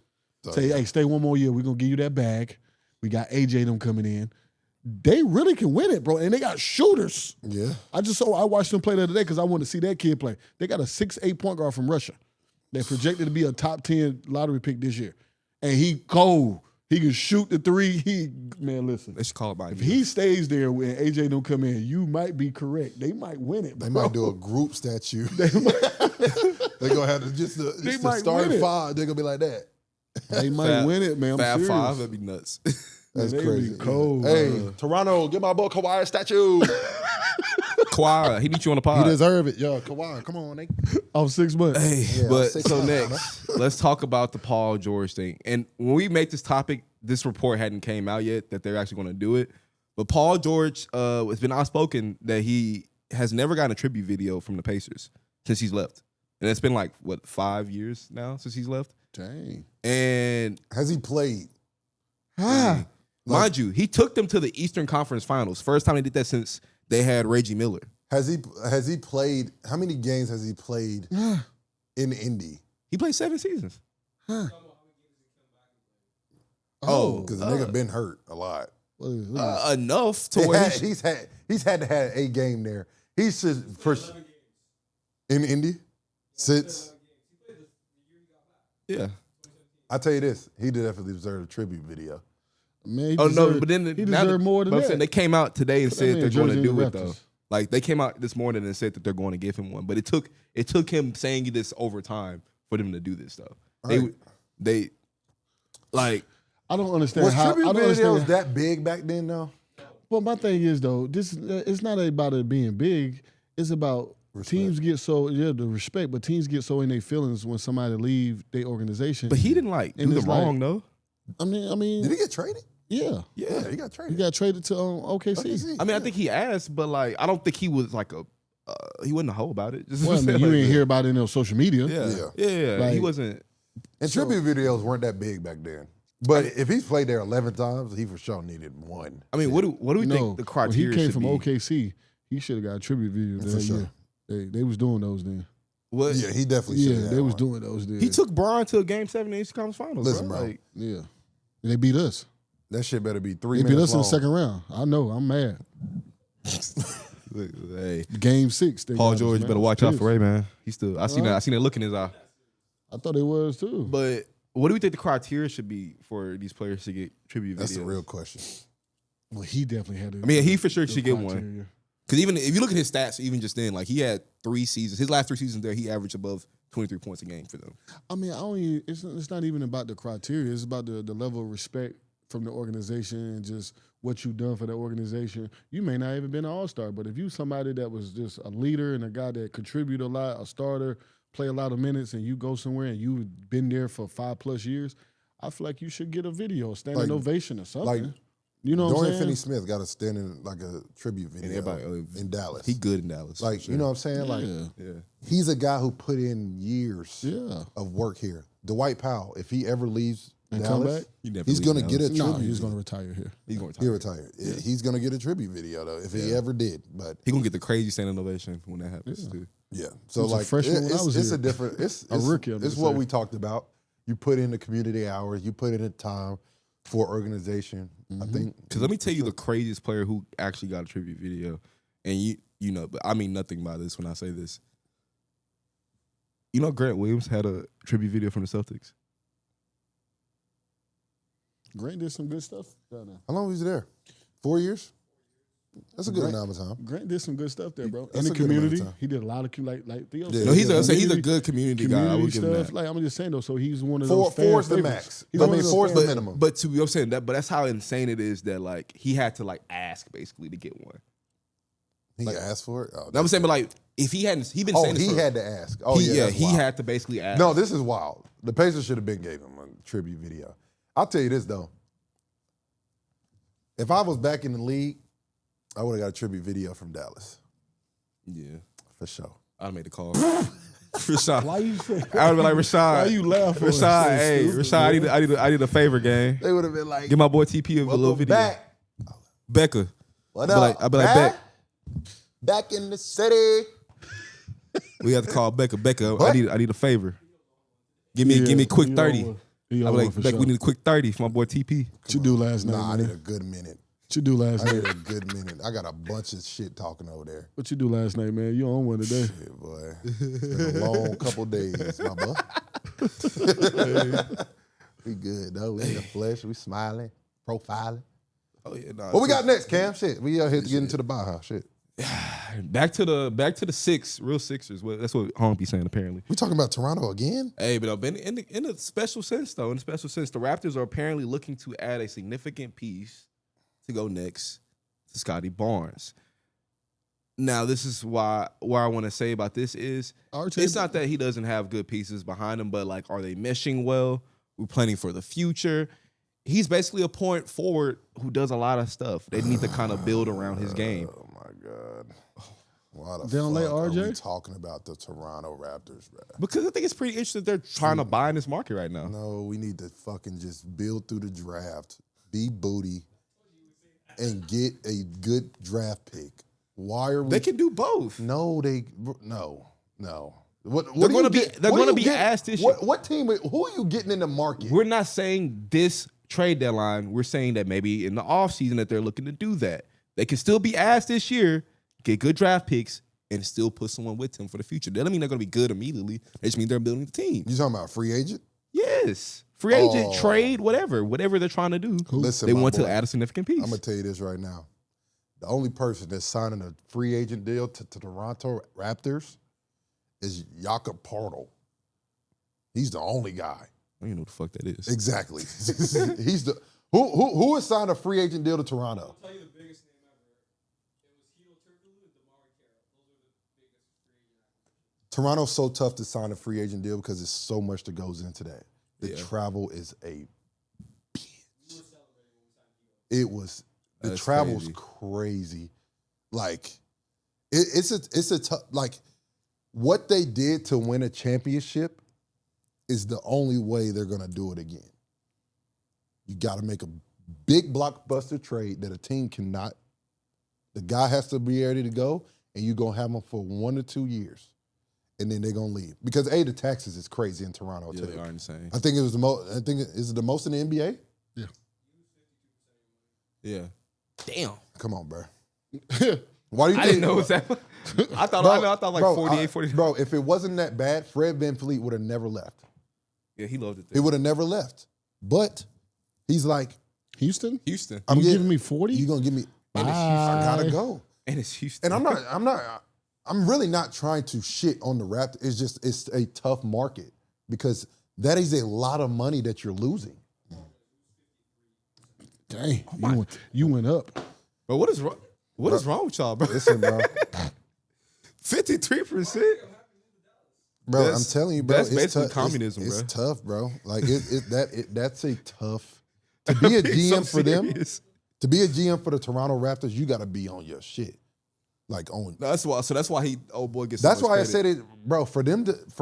say, hey, stay one more year. We're gonna give you that bag. We got AJ them coming in. They really can win it, bro. And they got shooters. Yeah. I watched them play the other day because I wanted to see that kid play. They got a 6'8" point guard from Russia. They're projected to be a top 10 lottery pick this year. And he cold. He can shoot the three. Man, listen. They should call it by If he stays there when AJ don't come in, you might be correct. They might win it. They bro. might do a group statue. They might, They're gonna have to just the might starting win it. five. They're gonna be like that. they might win it, man. I'm Fab serious. Five, that'd be nuts. That's they crazy. be cold, Hey, bro. Toronto, get my boy Kawhi a statue. Kawhi, he need you on the He pod. deserve it. Yo, Kawhi, come on, Nate. Off 6 months. Hey, Yeah, but 6 so months, next, let's talk about the Paul George thing. And when we make this topic, this report hadn't came out yet that they're actually going to do it. But Paul George has been outspoken that he has never gotten a tribute video from the Pacers since he's left. And it's been like, what, 5 years now since he's left? Dang. And Has he played? mind you, he took them to the Eastern Conference Finals. First time he did that since they had Reggie Miller. Has he played? How many games has he played in Indy? He played 7 seasons. Oh, Because the nigga been hurt a lot. Enough to where He's had to have a game there. He's just in Indy since. yeah. I tell you this, he definitely deserved a tribute video. man, he Oh no, deserved- but then he now deserved more than but I'm that. saying they came out today and Put that said man they're going to jersey in do the it though. Raptors. Like they came out this morning and said that they're going to give him one, but it took him saying this over time for them to do this though. Right. They like I don't understand Was how. I tribute don't videos understand. that big back then though? Well, my thing is though, this it's not about it being big. It's about teams get so the respect, but teams get so in their feelings when somebody leave their organization. but he didn't like And do the it's like- wrong though. I mean, Did he get traded? yeah, Yeah, he got he traded. got traded to OKC. I mean, I think he asked, but like I don't think he was like he wasn't a hoe about it. Just Well, I mean, you ain't hear about it on social media. Yeah. Like- He wasn't. And tribute videos weren't that big back then. But if he's played there 11 times, he for sure needed one. I mean, what do we No, think the when he criteria came should from be? OKC. He should have got a tribute video For that sure. year. They was doing those then. What? Yeah, he definitely should. Yeah, they was doing those then. He took Braun to a Game 7 in the Eastern Conference Finals. Listen, bro. bro. Like, Yeah, and they beat us. That shit better be 3 They beat minutes us in the long. second round. I know. I'm mad. hey, Game 6. They Paul got us, George man. better I was watch out pissed. for Ray, man. He's still. I seen that look in his eye. I thought it was too. But what do we think the criteria should be for these players to get tribute videos? That's a real question. Well, he definitely had. I mean, he for sure should get one. Because even if you look at his stats, even just then, like he had 3 seasons. His last 3 seasons there, he averaged above 23 points a game for them. I mean, it's not even about the criteria. It's about the level of respect from the organization and just what you've done for that organization. You may not even been an all-star, but if you somebody that was just a leader and a guy that contribute a lot, a starter, play a lot of minutes, and you go somewhere and you've been there for 5+ years, I feel like you should get a video, standing Like- ovation or something. like you know what I'm Dorian saying? Finney-Smith got a standing like a tribute video everybody- in Dallas. He good in Dallas. Like, for sure. you know what I'm saying? Like, Yeah. Yeah. he's a guy who put in years Yeah. of work here. Dwight Powell, if he ever leaves And come Dallas, back? He never he's leaves going to get a Dallas. tribute. No, he's going to retire here. He's going to He retire. retired. He's going to get a tribute video though, if he ever did. But He going to get the crazy standing ovation when that happens too. yeah, so was a like freshman when I was it's here. a different. It's A rookie, I'm It's gonna what say. we talked about. You put in the community hours. You put in the time for organization. I think Because let me tell you the craziest player who actually got a tribute video. And you know, but I mean nothing by this when I say this. You know Grant Williams had a tribute video from the Celtics? Grant did some good stuff down there. how long was he there? 4 years. That's a good Grant- amount of time. Grant did some good stuff there, bro. That's In a the good amount of community, time. he did a lot of like Theo Yeah, said. No, he's yeah, a good community guy. I community would give him stuff. that. Like I'm just saying though, so he's one of Four those. fan is the favorites. max. He's I one mean, of those four is fan- the minimum. But to be I'm saying that, but that's how insane it is that like he had to like ask basically to get one. He asked for it. Oh, I'm saying, but like if he hadn't, he been saying this he for- had to ask. Oh yeah, that's he wild. had to basically ask. No, this is wild. The Pacers should have been gave him a tribute video. I'll tell you this though. If I was back in the league, I would have got a tribute video from Dallas Yeah, for sure. I'd made the call. Rashad, Why you say? I would be like Rashad. Why you laughing? Rashad, So hey, stupid, Rashad, man. I need a favor, gang. They would have been like, Give my boy TP a little "Welcome video. back. Becca. What I'll be like, up? I'll be like, back? Back in the city. We have to call Becca. Becca, What? I need a favor. Give me a quick 30. I'll I'm like, Becca, we need a quick 30 for my boy TP. What you do last night, Nah, I man? need a good minute. What you do last I night? need a good minute. I got a bunch of shit talking over there. What you do last night, man? You on one today? Shit, boy. It's been a long couple days, my boy. We good though. We in the flesh. We smiling, profiling. Oh yeah, nah, What we got next, Cam? Shit, we out here to get into the Baja. Shit. back to the six, real Sixers. Well, that's what Home be saying apparently. We talking about Toronto again? Hey, but in a special sense though, the Raptors are apparently looking to add a significant piece to go next to Scotty Barnes. Now, this is why I want to say about this is it's not that he doesn't have good pieces behind him, but like, are they meshing well? We're planning for the future. He's basically a point forward who does a lot of stuff. They need to kind of build around his game. Oh my God. Why the They don't let fuck are RJ? we talking about the Toronto Raptors, bro? Because I think it's pretty interesting that they're trying to buy in this market right now. No, we need to fucking just build through the draft, be booty, and get a good draft pick. Why are we? They can do both. No. What They're are you they're what gonna are you be getting- asked this year. What team? Who are you getting in the market? We're not saying this trade deadline. We're saying that maybe in the offseason that they're looking to do that. They can still be asked this year, get good draft picks, and still put someone with him for the future. That doesn't mean they're going to be good immediately. They just mean they're building the team. You talking about free agent? Yes. Free agent, Oh. trade, whatever they're trying to do. Listen, they my want boy, to add a significant piece. I'm gonna tell you this right now. The only person that's signing a free agent deal to Toronto Raptors is Jakob Poeltl. He's the only guy. I don't even know what the fuck that is. Exactly. He's the who has signed a free agent deal to Toronto? I'll tell you the biggest name ever. It was Hito Turkoglu and DeMar. Those are the biggest free agent. Toronto's so tough to sign a free agent deal because there's so much that goes into that. The Yeah. travel is a bitch. We were celebrating when we signed Hito. It was the That's travel's crazy. crazy. Like it's a tough like what they did to win a championship is the only way they're gonna do it again. You got to make a big blockbuster trade that a team cannot. The guy has to be ready to go, and you're gonna have him for 1 or 2 years, and then they're gonna leave because the taxes is crazy in Toronto Yeah, too. they are insane. I think it was the most. I think is it the most in the NBA? Yeah. Damn. Come on, bro. Why do you I think? didn't know it was that. I thought like bro, 48, 49. Bro, if it wasn't that bad, Fred VanVleet would have never left. Yeah, he loved it He there. would have never left. But he's like, Houston? Houston. I'm You getting giving me 40? You gonna give me? Bye. I gotta go. And it's Houston. And I'm really not trying to shit on the Raptors. It's just it's a tough market because that is a lot of money that you're losing. Dang, you went up. But what is wrong? What is wrong with y'all, bro? Listen, bro. 53%. Bro, I'm That's- telling you, bro. that's it's basically tough. communism, it's bro. tough, bro. Like that's a tough to be a GM for them. Serious. To be a GM for the Toronto Raptors, you got to be on your shit. Like on. No, that's why. So that's why old boy gets. So That's much why I credit. said it, bro. For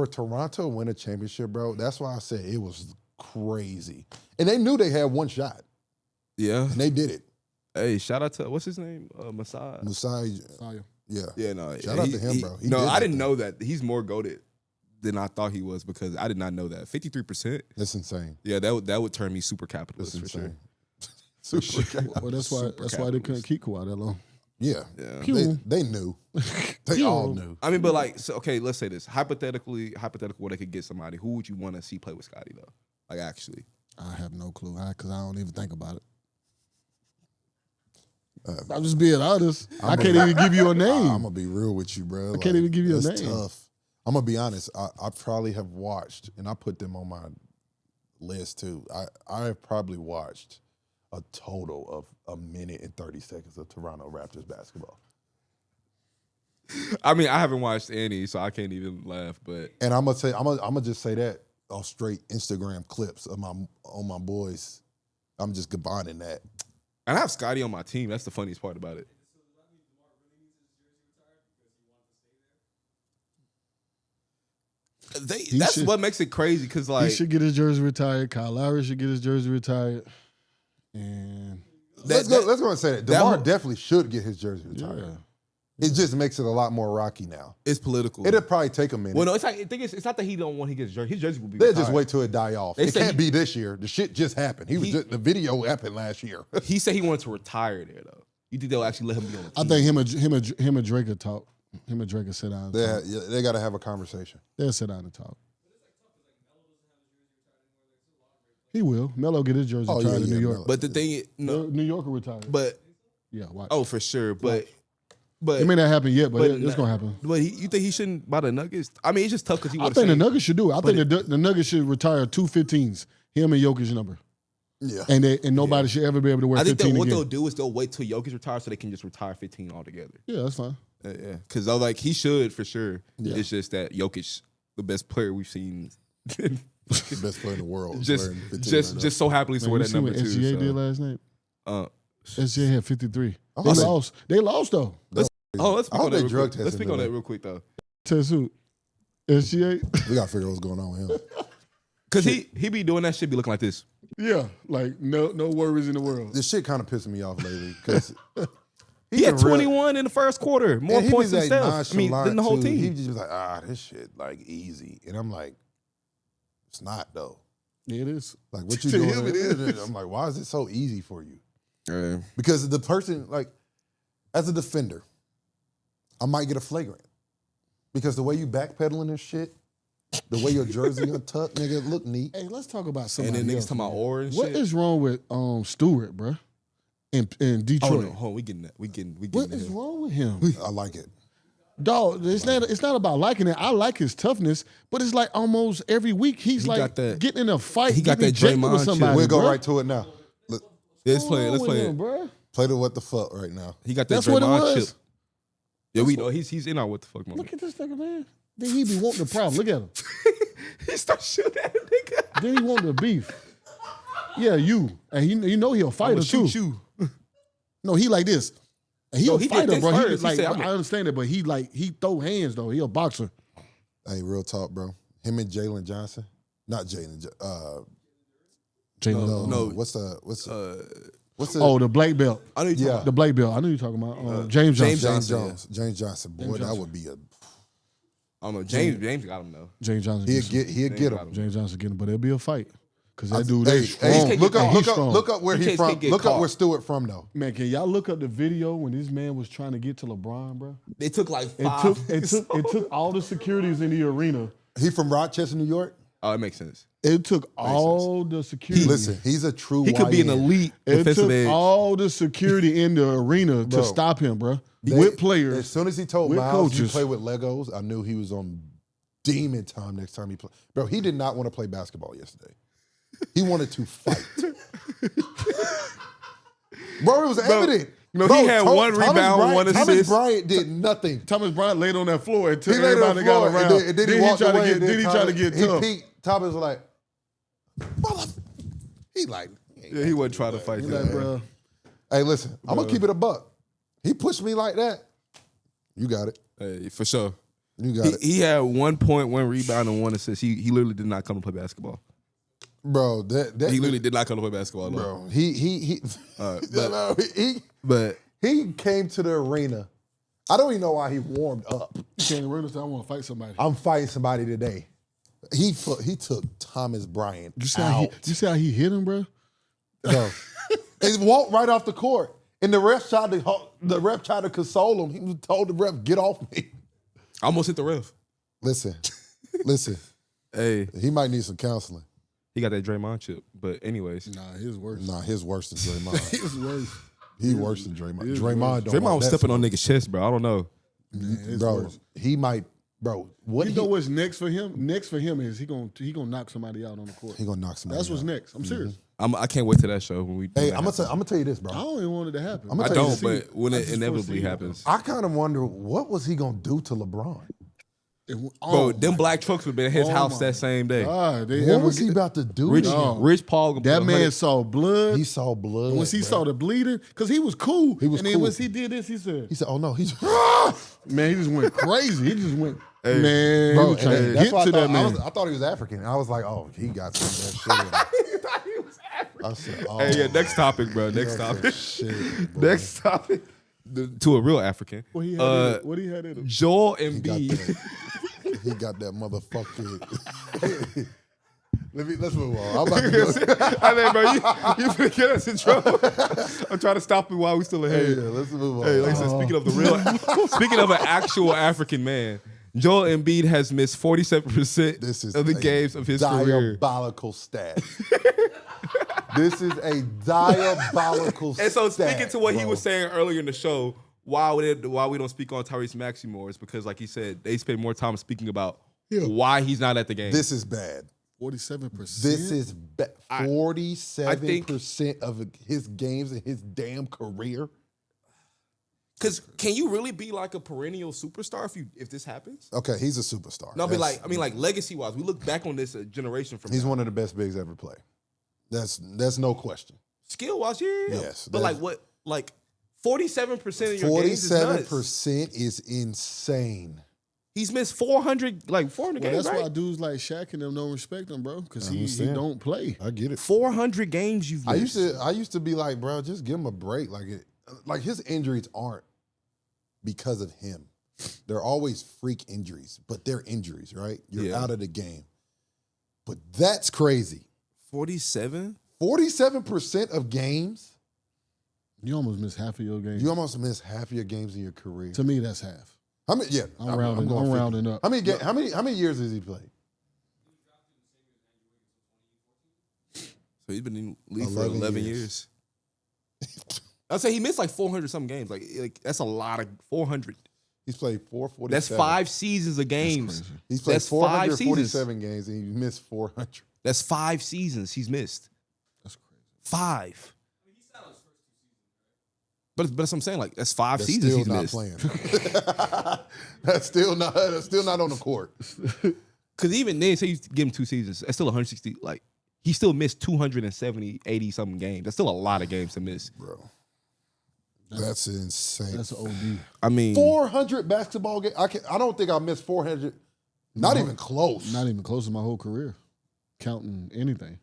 Toronto to win a championship, bro. That's why I said it was crazy, and they knew they had one shot, Yeah. and they did it. Hey, shout out to what's his name? Masai. Masai, yeah. Yeah, no. Shout out to him, bro. He no, did I that didn't thing. know that. He's more goated than I thought he was because I did not know that. 53%. That's insane. Yeah, that would turn me super That's capitalist for insane. sure. Super. Well, that's why they couldn't keep Kawhi that long. Yeah, Yeah. Pew. they knew. They Pew. all knew. I mean, but like, so, okay, let's say this hypothetical where they could get somebody. Who would you want to see play with Scotty though? Like, actually, I have no clue because I don't even think about it. I'm just being honest. I can't even give you a name. I'm gonna be real with you, bro. I can't even give you a that's name. Tough. I'm gonna be honest. I probably have watched, and I put them on my list too. I have probably watched a total of 1 minute and 30 seconds of Toronto Raptors basketball. I mean, I haven't watched any, so I can't even laugh. But And I'm gonna just say that off straight Instagram clips of my boys. I'm just combining that. and I have Scotty on my team. That's the funniest part about it. That's should- what makes it crazy because He like should get his jersey retired. Kyle Lowry should get his jersey retired. And Let's go and say that. that DeMar whole- definitely should get his jersey retired. yeah. It just makes it a lot more rocky now. it's political. It'll probably take a minute. Well, no, it's like I think it's not that he don't want he gets jersey. His jersey will be. They'll retired. just wait till it die off. They It say can't he- be this year. The shit just happened. The video happened last year. He said he wanted to retire there though. You think they'll actually let him be on the I team? think him and Drake will talk. Him and Drake will sit down. And talk. They got to have a conversation. They'll sit down and talk. He will. Melo get his jersey retired in New York. Melo. But the thing is, no, New York will retire. but Yeah, watch. for sure. But It may not happen yet, but it's not- going to happen. But you think he shouldn't buy the Nuggets? I mean, it's just tough because he. I think the Nuggets should do it. I think the Nuggets should retire 2 15s, him and Jokic number. Yeah. And nobody should ever be able to wear I think 15 that what again. they'll do is they'll wait till Jokic retires so they can just retire 15 altogether. Yeah, that's fine. Yeah, because like he should for sure. Yeah. It's just that Jokic, the best player we've seen, The best player in the world. is just wearing 15 just right just so happily to Man, wear you that see number what too. SGA So. did last night? Uh, SGA had 53. Oh, They listen. lost. They lost, though. let's I speak hope on they that. drug Let's tested speak him on that today. real quick though, Tesu. SGA? now. We got to figure out what's going on with him. because he be doing that shit, be looking like this. Yeah, like no worries in the world. This shit kind of pissing me off lately because He had 21 in the first quarter, more points than Steph. I mean, than the whole team. He just was like, this shit like easy, and I'm like, it's not though. Yeah, it is. Like what you To doing? him it is. I'm like, why is it so easy for you? Yeah. Because the person, like, as a defender, I might get a flagrant. Because the way you backpedaling this shit, the way your jersey untucked, nigga, it look neat. Hey, let's talk about And something. then niggas talking about aura and What shit. is wrong with Stewart, bruh? In Oh Detroit. no, hold on, we getting that. We getting What that. is wrong with him? I like it. Dog, it's not about liking it. I like his toughness, but it's like almost every week he's He like got that- getting in a fight. he got getting that ejected Draymond with shit. somebody. We'll go bruh. right to it now. Look, Let's play it. Let's play it. Bruh. play the what the fuck right now. He got that That's what it Draymond was. chip. Yeah, we know he's in our what the fuck moment. Look at this nigga, man. Then he be wanting the problem. Look at him. He starts shooting at a nigga. Then he want the beef. Yeah, you. And you know he'll fight I'ma her too. shoot you. No, he like this. And he No, a he did fighter, this bro. first. He He like, said, I understand it, but he throw hands though. He a boxer. Hey, real talk, bro. Him and Jalen Johnson. Not Jalen. Jalen. No. What's the Oh, the black belt. I know you Yeah. talking The black belt. I knew you talking about James Johnson. James James Johnson. Boy, that would be a. I don't know. James got him though. James Johnson. He'd get him. James Johnson get him, but it'll be a fight because that dude Hey, is strong. hey, look He's up strong. where He he can't from. get Look up caught. where Stewart from though. Man, can y'all look up the video when this man was trying to get to LeBron, bro? They took like It 5. took all the securities in the arena. He from Rochester, New York. Oh, it makes sense. It took all the security. Listen, he's a true. He could be an YN. elite It defensive took edge. all the security in the arena Bro. to stop him, bro. They- With As players. soon as he told with Miles, "You coaches. play with Legos," I knew he was on demon time next time he played. Bro, he did not want to play basketball yesterday. He wanted to fight. Bro, it was evident. no, Bro, he had one rebound, one Thomas assist. Bryant did nothing. Thomas Bryant laid on that floor until He laid on the everybody got floor, around. and then he walked tried away. to and get. Then he tried to get he tough. peeked. Thomas was like, he like, Yeah, he wasn't trying to fight He that. like, bro. hey, listen, I'm gonna keep it a buck. He pushed me like that. You got it. Hey, for sure. You got it, He had 1 point, 1 rebound, and 1 assist. He literally did not come to play basketball. bro. That He literally did not come to play basketball. At all. bro. He But he came to the arena. I don't even know why he warmed up. He came to the arena and said, I want to fight somebody. I'm fighting somebody today. He took Thomas Bryant You see how he hit him, bro? Bro. And walked right off the court. And the ref tried to console him. He was told the ref, get off me. I almost hit the ref. Listen. Hey, He might need some counseling. he got that Draymond chip. But anyways, Nah, his worse. Nah, his worse than Draymond. His worse. He worse than Draymond. His Draymond don't Draymond want was that stepping on niggas' chest, bro. I don't know. His bro, worse. he might, bro. What You he, know what's next for him? Next for him is he gonna knock somebody out on the court. he gonna knock somebody That's what's out. next. I'm serious. I can't wait to that show when we. Hey, when I'm that gonna tell you this, bro. I don't even want it to happen. I'ma I tell you don't, this. but when I it just inevitably foresee it, happens, I kind of wonder what was he gonna do to LeBron? bro, them black trucks would be at his Oh house my that same day. God, they What ever was he get- about to do? Rich, to him? Rich Paul. gonna That put man 100 saw blood. He saw blood. And once he bro. saw the bleeding, because he was cool. He was and then cool. once he did this, he said, He said, "Oh no, he's." man, he just went crazy. He just went, Hey, man, Bro, he was trying to that's get why to that I man. thought he was African. I was like, "Oh, he got some of that shit." I said, "Oh, Hey, yeah, next topic, bro. Next that's topic. some shit, bro." Next topic. To a real African. What he had in him? Joel He got Embiid. that. He got that motherfucker. Let's move on. I'm about to go. I mean, bro, you finna get us in trouble. I'm trying to stop you while we still ahead. Yeah, let's move on. Hey, like I said, speaking of an actual African man, Joel Embiid has missed 47% This is of the a games of his career. diabolical stat. This is a diabolical And so stat, speaking to what he bro. was saying earlier in the show, why we don't speak on Tyrese Maxey more is because, like he said, they spend more time speaking about why he's not at the game. This is bad. 47%. This is 47% of his games in his damn career. Because can you really be like a perennial superstar if this happens? Okay, he's a superstar. No, but like legacy wise, we look back on this a generation from He's now. one of the best bigs ever play. That's no question. Skill wise, yeah. Yes, But like what? Like 47% of your games is nuts. 47% is insane. He's missed 400 Well, games, that's right? why dudes like Shaq and them don't respect him, bro, because he understand. don't play. I get it. 400 games you've missed. I used to be like, bro, just give him a break. Like his injuries aren't because of him. They're always freak injuries, but they're injuries, right? You're out of the game. But that's crazy. 47? 47% of games. You almost miss half of your games. You almost miss half of your games in your career. To me, that's half. How many? Yeah, I'm rounding up. How many years has he played? So he's been in the league for 11 11 years. I'd say he missed like 400 some games. Like that's a lot of 400. He's played 447. That's 5 seasons of games. He's played That's 5 447 games and he missed 400. That's 5 seasons he's missed. That's crazy. 5. But that's what I'm saying. Like that's 5 That's seasons still he's not missed. playing. That's still not on the court. Because even then, say you give him 2 seasons, that's still 160. Like he still missed 270, 80 something games. That's still a lot of games to miss, Bro. That's insane. That's OD. I mean, 400 basketball games. I don't think I missed 400. Not even close. Not even close to my whole career, counting anything.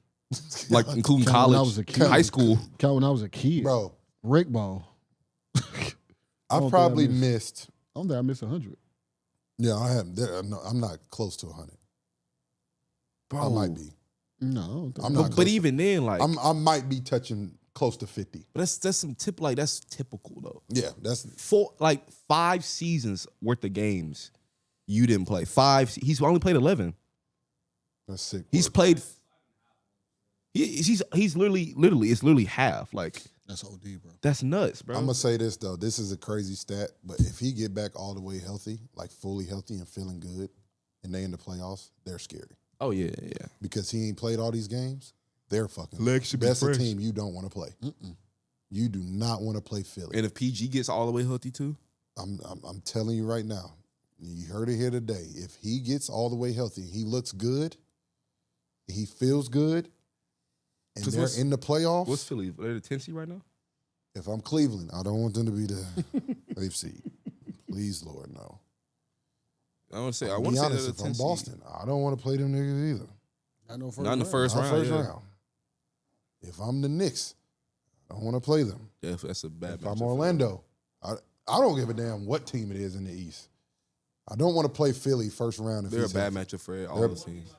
like including Count when I college, was a kid. high school. Count when I was a kid. Bro, Rick ball. I don't probably think I missed. I don't think I missed 100. Yeah, I haven't. I'm not close to 100. I might be. No, I don't think I'm not. But close even then, like, I might be touching close to 50. but that's some that's typical though. Yeah, that's 5 seasons worth of games you didn't play. 5. He's only played 11. sick. He's work. played. He's literally it's literally half. Like that's OD, bro. that's nuts, bro. I'm gonna say this though. This is a crazy stat, but if he get back all the way healthy, like fully healthy and feeling good, and they in the playoffs, they're scary Oh yeah. because he ain't played all these games. They're fucking. Legs should be That's a fresh. team you don't want to play. You do not want to play Philly. And if PG gets all the way healthy too, I'm telling you right now. You heard it here today. If he gets all the way healthy, he looks good, he feels good, and they're in the playoffs. what's Philly? Are they the 10th seed right now? If I'm Cleveland, I don't want them to be the 8th seed. Please, Lord, no. I want to say I I'll want be to say honest, they're if the I'm 10th Boston, I don't want to play them niggas either. Not in the first Not round. first yeah. round. If I'm the Knicks, I don't want to play them. Yeah, that's a bad. If I'm matchup. Orlando, I don't give a damn what team it is in the East. I don't want to play Philly first round. If They're a he's bad healthy. matchup for all They're- the teams.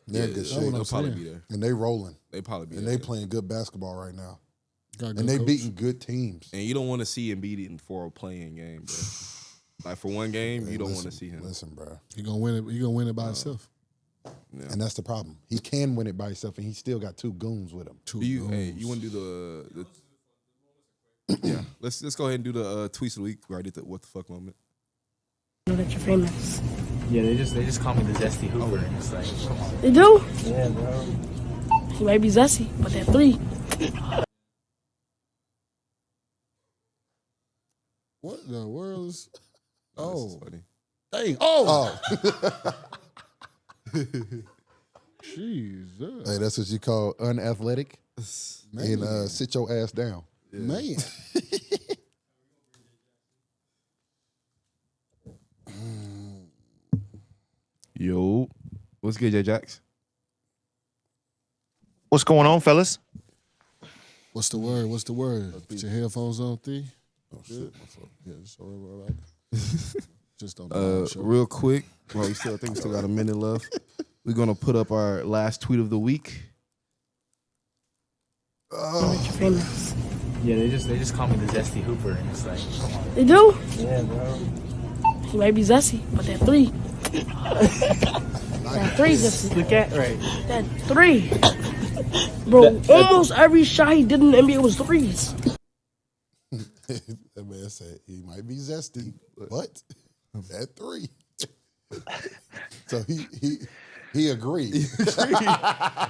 They're in good that's shape. what They'll I'm probably saying. be there. And they rolling. They probably be And there. they playing good basketball right now. Got a And good they coach. beating good teams. And you don't want to see Embiid in for a playing game, bro. Like for one game, you don't want to see him. Listen, bro. He gonna win it. He gonna win it by himself. Yeah. And that's the problem. He can win it by himself, and he still got 2 goons with him. Do you? Hey, you want to do the yeah? Let's go ahead and do the tweets of the week. Where I did the what the fuck moment. Know that you're famous. Yeah, they just call me the Zesty Hooper. It's like, come on. They do? Yeah, bro. He might be zesty, but that 3. What the world is? Oh, this Oh, is funny. dang! Oh, Oh, Jesus, hey, that's what you call unathletic. man. And sit your ass down. Man. Yo, what's good, J Jax? What's going on, fellas? What's the word? What's the word? Put your headphones on, Thee. Oh shit! Yeah, just sorry about that. Just don't. Sure. Real quick, well, I think we still got a minute left. We're gonna put up our last tweet of the week. Know that you're famous. Yeah, they just call me the Zesty Hooper. It's like, come on. They do? Yeah, bro. He might be zesty, but that 3. That 3 zesty. The cat, right? That 3. Bro, almost every shot he did in the NBA was threes. That man said he might be zesty, but at 3. So he agreed.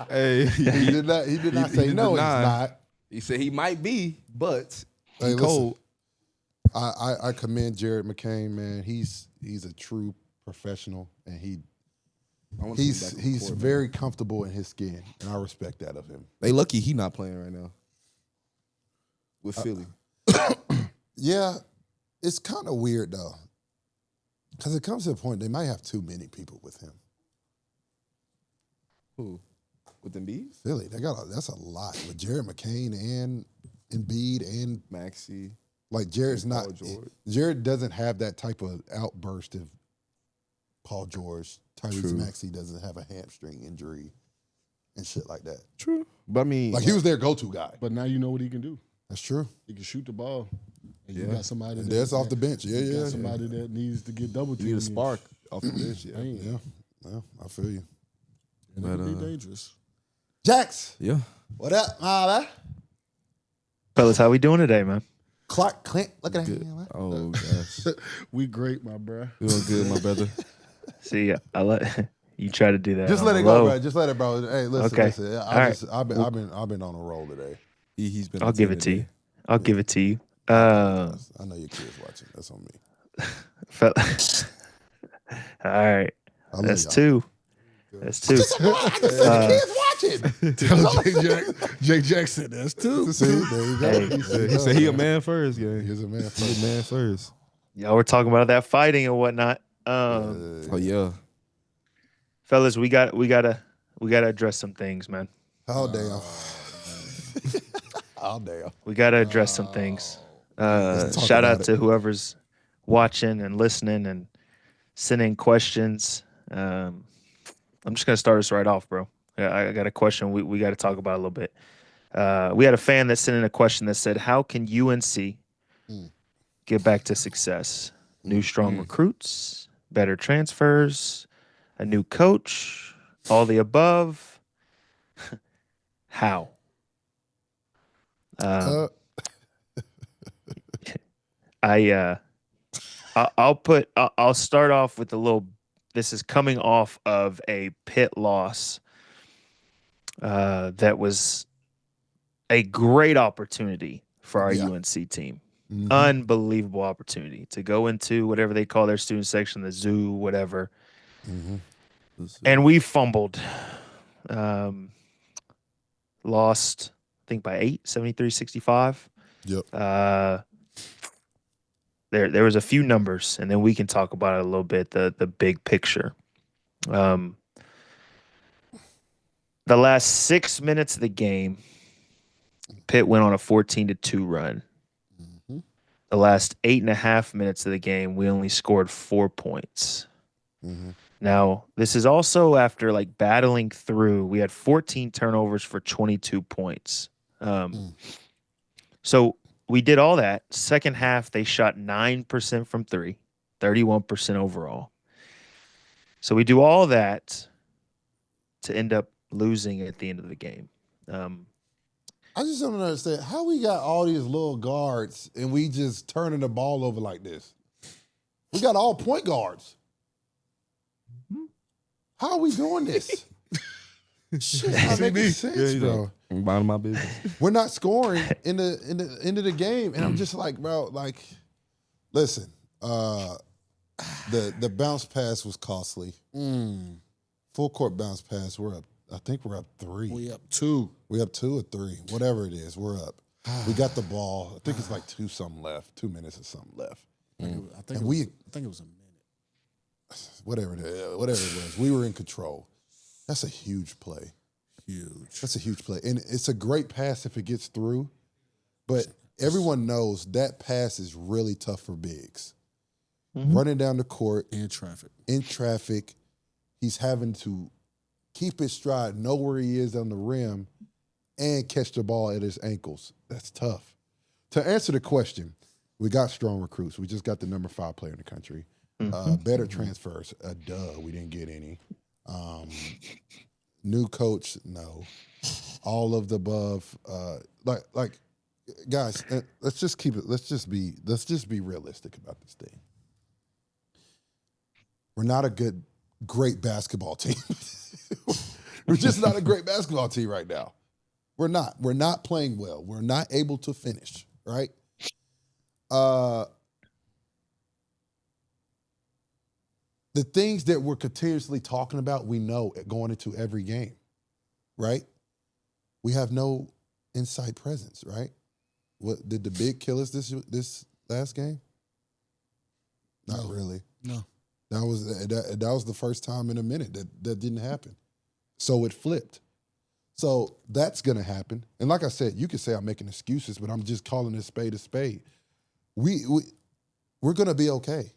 Hey, He did not say he no, he's denied. not. He said he might be, but Hey, he listen, cold. I commend Jared McCain, man. He's a true professional, and I wanna see him back on the he's court, man. very comfortable in his skin, and I respect that of him. They lucky he not playing right now with Philly. Yeah, it's kind of weird though, because it comes to a point they might have too many people with him. Who? With Embiid? Philly, that's a lot with Jared McCain and Embiid and Maxey. like Jared's and not. Paul George. Jared doesn't have that type of outburst of Paul George. Tyrese True. Maxey doesn't have a hamstring injury and shit like that. True. But I mean, Like he was their go-to guy. But now you know what he can do. That's true. He can shoot the ball. And you Yeah. got somebody And that's off the bench. you Yeah. got somebody that needs to get double you teamed. need a spark off the bench. Yeah. Yeah, I feel you. And it But, can be dangerous. Jax, Yeah. what up, Mala? Fellas, how we doing today, man? Clark Clint, look at Good. that. Oh gosh. We great, my bruh. Doing good, my brother. See, I let you try to do that. Just on let the it go, low. bro. Just let it, bro. Hey, listen, Okay. listen. All right. I've been on a roll today. He's been. I'll give it to you. I'll give it to you. I know your kids watching. That's on me. All right, I love that's y'all. 2. That's 2. I just said the kids watching. Jake Jackson, that's two. See, there you go. Hey. He said he a man first, gang. He's a man. He a man first. Y'all were talking about that fighting and whatnot. Oh yeah. Fellas, we gotta address some things, man. Oh damn. Oh damn. We gotta address some things. Let's talk Shout about out to whoever's watching and listening and sending questions. I'm just gonna start us right off, bro. I got a question we got to talk about a little bit. We had a fan that sent in a question that said, "How can UNC get back to success? New strong recruits, better transfers, a new coach, all the above. How?" I'll start off with a little. This is coming off of a Pitt loss. That was a great opportunity for our UNC team. Unbelievable opportunity to go into whatever they call their student section, the zoo, whatever. And we fumbled. Lost, I think, by 8, 73-65. Yep. There was a few numbers, and then we can talk about it a little bit, the big picture. The last 6 minutes of the game, Pitt went on a 14-2 run. The last 8.5 minutes of the game, we only scored 4 points. Now, this is also after like battling through. We had 14 turnovers for 22 points. So we did all that. Second half, they shot 9% from 3, 31% overall. So we do all that to end up losing at the end of the game. I just don't understand how we got all these little guards and we just turning the ball over like this. We got all point guards. How are we doing this? Shit, not making sense, bro. I'm minding my business. We're not scoring in the end of the game, and I'm just like, bro, like, listen, the bounce pass was costly. Full court bounce pass, we're up. I think we're up 3. We up 2. We up 2 or 3, whatever it is. We're up. We got the ball. I think it's like 2 something left, 2 minutes or something left. I think And it was a minute. Whatever it was, we were in control. That's a huge play. Huge. That's a huge play. And it's a great pass if it gets through. But everyone knows that pass is really tough for bigs. Running down the court. In traffic. In traffic. He's having to keep his stride, know where he is on the rim, and catch the ball at his ankles. That's tough. To answer the question, we got strong recruits. We just got the number 5 player in the country. Better transfers. Duh, we didn't get any. New coach, no. all of the above. Like guys, let's just keep it. Let's just be realistic about this thing. We're not a great basketball team. We're just not a great basketball team right now. We're not. We're not playing well. We're not able to finish, right? The things that we're continuously talking about, we know going into every game, right? We have no inside presence, right? What did the big kill us this last game? Not really. No. That was the first time in a minute that didn't happen. So it flipped. So that's gonna happen. And like I said, you could say I'm making excuses, but I'm just calling a spade a spade. We're gonna be okay.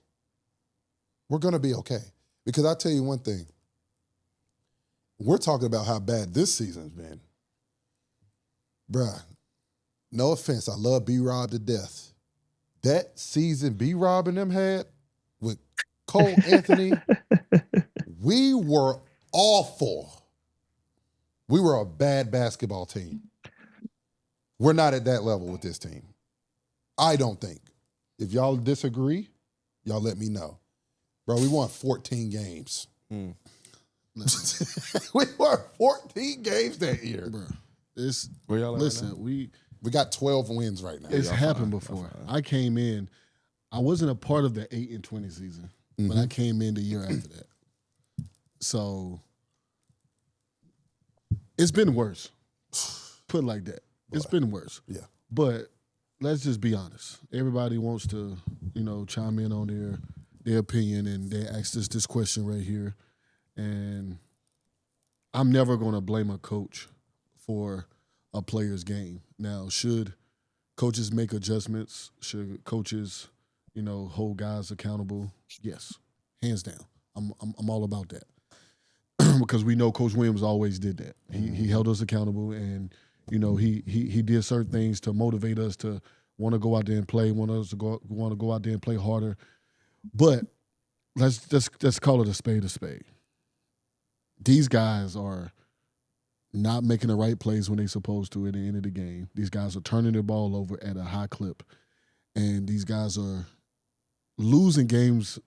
We're gonna be okay. Because I'll tell you one thing. We're talking about how bad this season's been. Bruh, no offense, I love B-Rob to death. That season B-Rob and them had with Cole Anthony, we were awful. We were a bad basketball team. We're not at that level with this team. I don't think. If y'all disagree, y'all let me know. Bro, we won 14 games. We won 14 games that year. Bro, Where y'all at listen, right now? We got 12 wins right now. it's y'all happened fine, before. y'all fine. I came in, I wasn't a part of the 8-20 season, but I came in the year after that. So it's been worse. Put it like that. It's been worse. Yeah. But let's just be honest. Everybody wants to, chime in on their opinion, and they asked us this question right here. And I'm never going to blame a coach for a player's game. Now, should coaches make adjustments? Should coaches, hold guys accountable? Yes, hands down. I'm all about that. Because we know Coach Williams always did that. He held us accountable, and he did certain things to motivate us to want to go out there and play, want to go out there and play harder. But let's call it a spade a spade. These guys are not making the right plays when they're supposed to at the end of the game. These guys are turning the ball over at a high clip, and these guys are losing games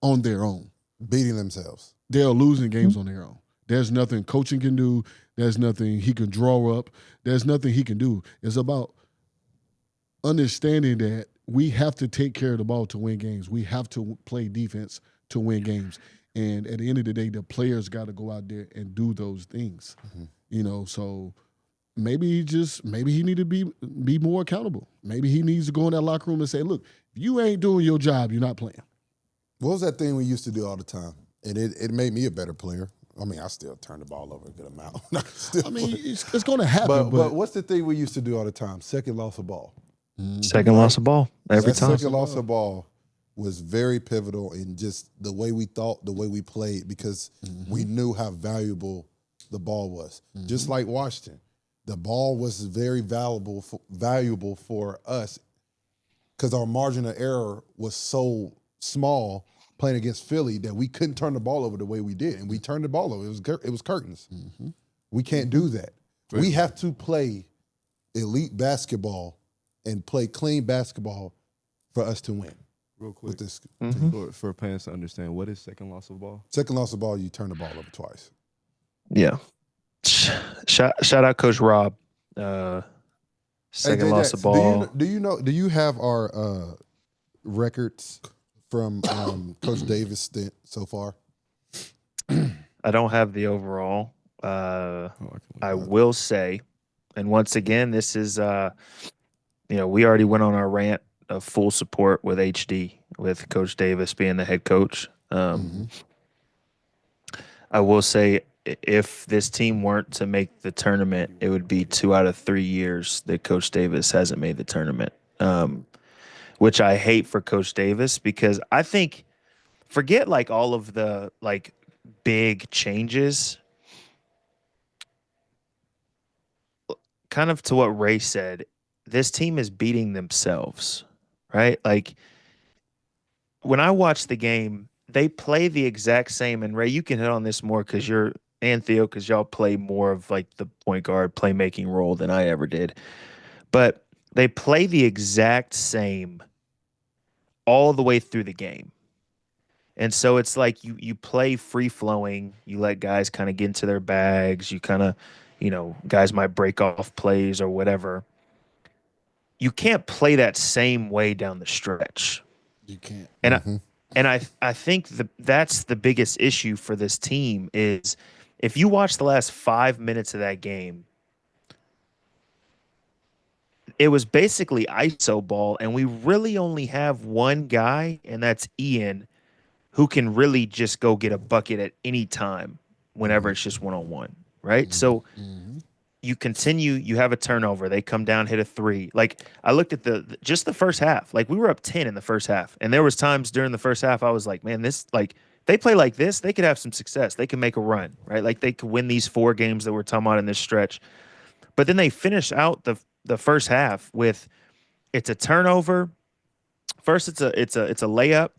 on their own. Beating themselves. They're losing games on their own. There's nothing coaching can do. There's nothing he can draw up. There's nothing he can do. It's about understanding that we have to take care of the ball to win games. We have to play defense to win games. And at the end of the day, the players got to go out there and do those things. So maybe he need to be more accountable. Maybe he needs to go in that locker room and say, look, if you ain't doing your job, you're not playing. What was that thing we used to do all the time? And it made me a better player. I mean, I still turn the ball over a good amount. It's going to happen. But what's the thing we used to do all the time? Second loss of ball. Second loss of ball every That time. second loss of ball was very pivotal in just the way we thought, the way we played, because we knew how valuable the ball was. Just like Washington, the ball was very valuable for us because our margin of error was so small playing against Philly that we couldn't turn the ball over the way we did, and we turned the ball over. It was curtains. We can't do that. We have to play elite basketball and play clean basketball for us to win. Real quick, With this for fans to understand, what is second loss of ball? second loss of ball, you turn the ball over twice. Yeah. Shout out Coach Rob. Second Hey, loss of ball. Do you have our records from Coach Davis' stint so far? I don't have the overall. I will say, and once again, this is we already went on our rant of full support with HD, with Coach Davis being the head coach. I will say, if this team weren't to make the tournament, it would be 2 out of 3 years that Coach Davis hasn't made the tournament, which I hate for Coach Davis, because I think, forget like all of the like big changes, kind of to what Ray said, this team is beating themselves, right? Like, when I watch the game, they play the exact same, and Ray, you can hit on this more because you're and Theo, because y'all play more of like the point guard playmaking role than I ever did. But they play the exact same all the way through the game. And so it's like you play free flowing, you let guys kind of get into their bags, you kind of, guys might break off plays or whatever. You can't play that same way down the stretch. You can't. And I think that's the biggest issue for this team is if you watch the last 5 minutes of that game, it was basically ISO ball, and we really only have one guy, and that's Ian, who can really just go get a bucket at any time whenever it's just one-on-one, right? So you continue, you have a turnover, they come down, hit a three. Like I looked at just the first half, like we were up 10 in the first half. And there was times during the first half I was like, man, this, like they play like this, they could have some success. They can make a run, right? Like they could win these 4 games that we're talking about in this stretch. But then they finish out the first half with it's a turnover. First it's a layup.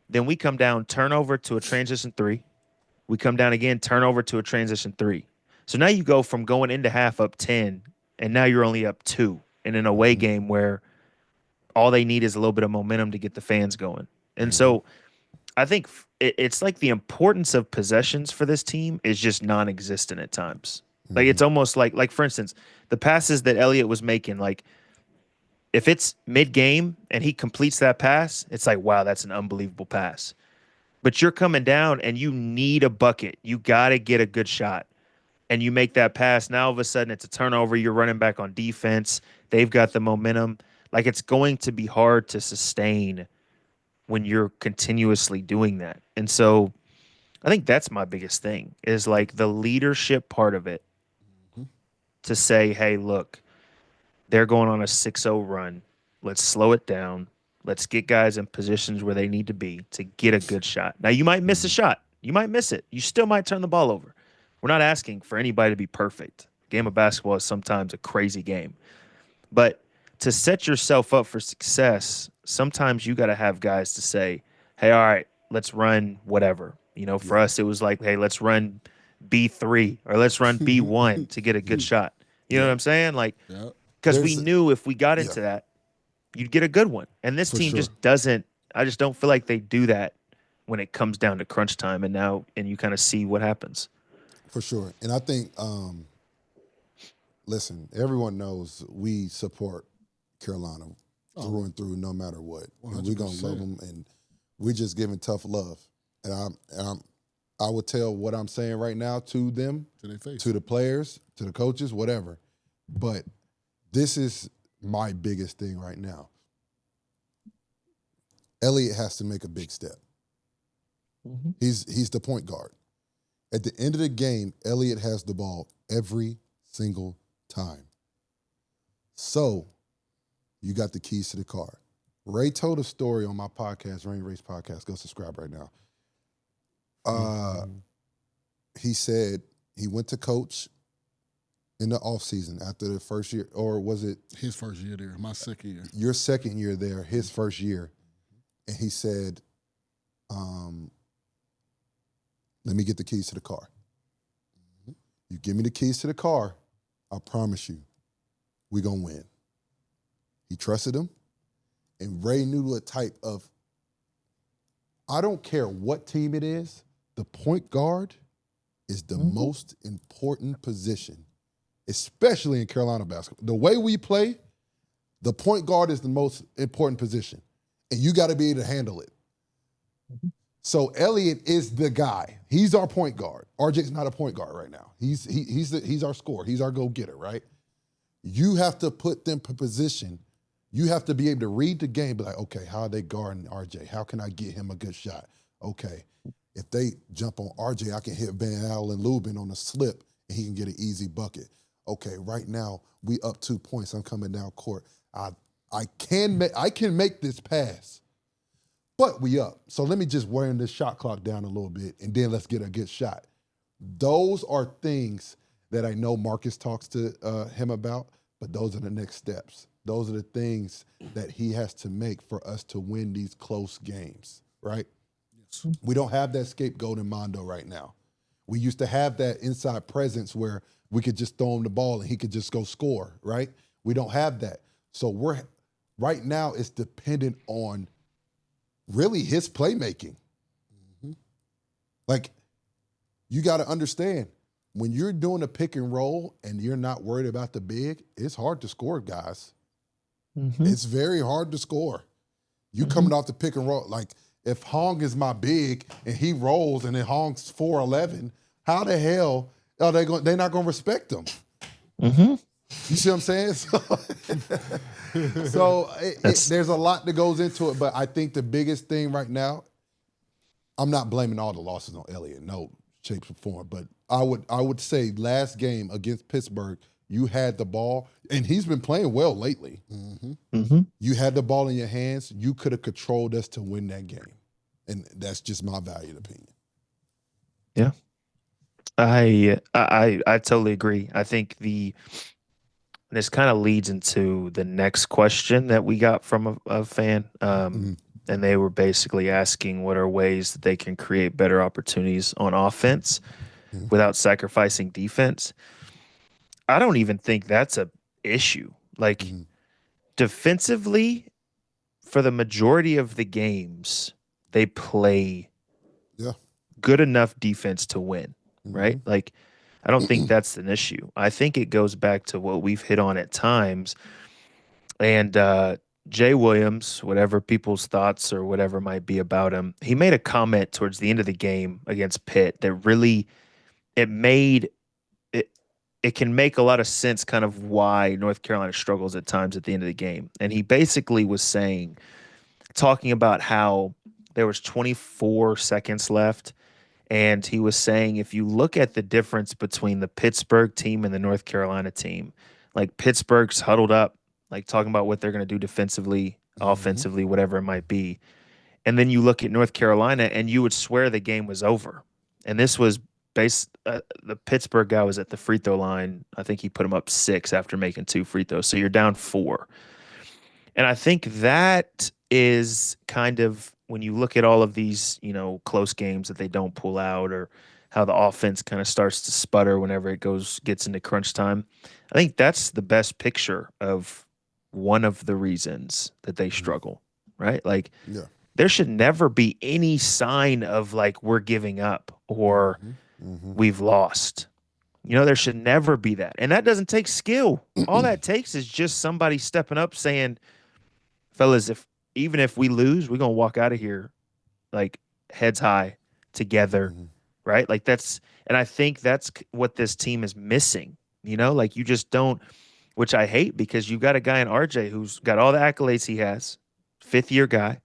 Then we come down, turnover to a transition 3. We come down again, turnover to a transition 3. So now you go from going into half up 10, and now you're only up 2 in an away game where all they need is a little bit of momentum to get the fans going. And so I think it's like the importance of possessions for this team is just non-existent at times. Like it's almost like for instance, the passes that Elliott was making, like if it's mid-game and he completes that pass, it's like, wow, that's an unbelievable pass. But you're coming down and you need a bucket. You got to get a good shot. And you make that pass. Now, all of a sudden, it's a turnover. You're running back on defense. They've got the momentum. Like, it's going to be hard to sustain when you're continuously doing that. And so I think that's my biggest thing is, like, the leadership part of it to say, hey, look, they're going on a 6-0 run. Let's slow it down. Let's get guys in positions where they need to be to get a good shot. Now, you might miss a shot. You might miss it. You still might turn the ball over. We're not asking for anybody to be perfect. The game of basketball is sometimes a crazy game. But to set yourself up for success, sometimes you got to have guys to say, hey, all right, let's run whatever. For us, it was like, hey, let's run B3 or let's run B1 to get a good shot. You know what I'm saying? Like, because we knew if we got into that, you'd get a good one. And this team just doesn't, I just don't feel like they do that when it comes down to crunch time. And you kind of see what happens. For sure. And I think, listen, everyone knows we support Carolina through and through no matter what. And we're going to love them, and we're just giving tough love. And I would tell what I'm saying right now to them, to their face, to the players, to the coaches, whatever. But this is my biggest thing right now. Elliott has to make a big step. He's the point guard. At the end of the game, Elliott has the ball every single time. So you got the keys to the car. Ray told a story on my podcast, Rain Race Podcast. Go subscribe right now. He said he went to coach in the offseason after the first year, or was it? His first year there, my second year. Your second year there, his first year. And he said, let me get the keys to the car. You give me the keys to the car, I promise you, we're going to win. He trusted him, and Ray knew what type of, I don't care what team it is, the point guard is the most important position, especially in Carolina basketball. The way we play, the point guard is the most important position, and you got to be able to handle it. So Elliott is the guy. He's our point guard. RJ's not a point guard right now. He's our scorer. He's our go-getter, right? You have to put them in position. You have to be able to read the game, be like, okay, how are they guarding RJ? How can I get him a good shot? Okay, if they jump on RJ, I can hit Van Allen Lubin on a slip, and he can get an easy bucket. Okay, right now, we up 2 points. I'm coming down court. I can make this pass. But we up. So let me just wear this shot clock down a little bit, and then let's get a good shot. Those are things that I know Marcus talks to him about, but those are the next steps. Those are the things that he has to make for us to win these close games, right? Yes. We don't have that scapegoat in Mondo right now. We used to have that inside presence where we could just throw him the ball and he could just go score, right? We don't have that. So right now it's dependent on really his playmaking. Like, you got to understand, when you're doing a pick and roll and you're not worried about the big, it's hard to score, guys. It's very hard to score. You coming off the pick and roll, like if Hong is my big and he rolls and then Hong's 4'11", how the hell are they going? They're not going to respect him. You see what I'm saying? So there's a lot that goes into it, but I think the biggest thing right now, I'm not blaming all the losses on Elliott, no shape or form, but I would say last game against Pittsburgh, you had the ball, and he's been playing well lately. You had the ball in your hands. You could have controlled us to win that game, and that's just my valued opinion. Yeah, I totally agree. I think this kind of leads into the next question that we got from a fan, and they were basically asking what are ways that they can create better opportunities on offense without sacrificing defense. I don't even think that's a issue. Like defensively, for the majority of the games, they play good enough defense to win, right? Like, I don't think that's an issue. I think it goes back to what we've hit on at times. And Jay Williams, whatever people's thoughts or whatever might be about him, he made a comment towards the end of the game against Pitt that really it can make a lot of sense kind of why North Carolina struggles at times at the end of the game. And he basically was talking about how there was 24 seconds left. And he was saying, if you look at the difference between the Pittsburgh team and the North Carolina team, like Pittsburgh's huddled up, like talking about what they're going to do defensively, offensively, whatever it might be. And then you look at North Carolina and you would swear the game was over. And this was the Pittsburgh guy was at the free throw line. I think he put him up 6 after making 2 free throws. So you're down 4. And I think that is kind of, when you look at all of these, close games that they don't pull out, or how the offense kind of starts to sputter whenever it gets into crunch time, I think that's the best picture of one of the reasons that they struggle, right? Like, there should never be any sign of like we're giving up or we've lost. There should never be that. And that doesn't take skill. All that takes is just somebody stepping up saying, fellas, even if we lose, we're going to walk out of here like heads high together, right? Like and I think that's what this team is missing, like you just don't, which I hate, because you've got a guy in RJ who's got all the accolades he has, 5th-year guy,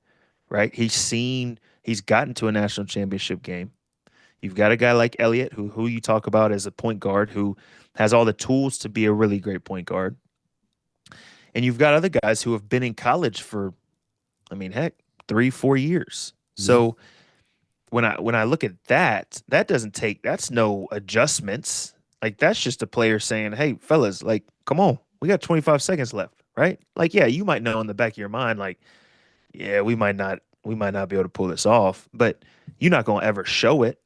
right? He's gotten to a national championship game. You've got a guy like Elliott, who you talk about as a point guard, who has all the tools to be a really great point guard. And you've got other guys who have been in college for, 3-4 years. So when I look at that that's no adjustments. Like, that's just a player saying, hey, fellas, like, come on, we got 25 seconds left, right? Like, yeah, you might know in the back of your mind, like, yeah, we might not be able to pull this off, but you're not going to ever show it,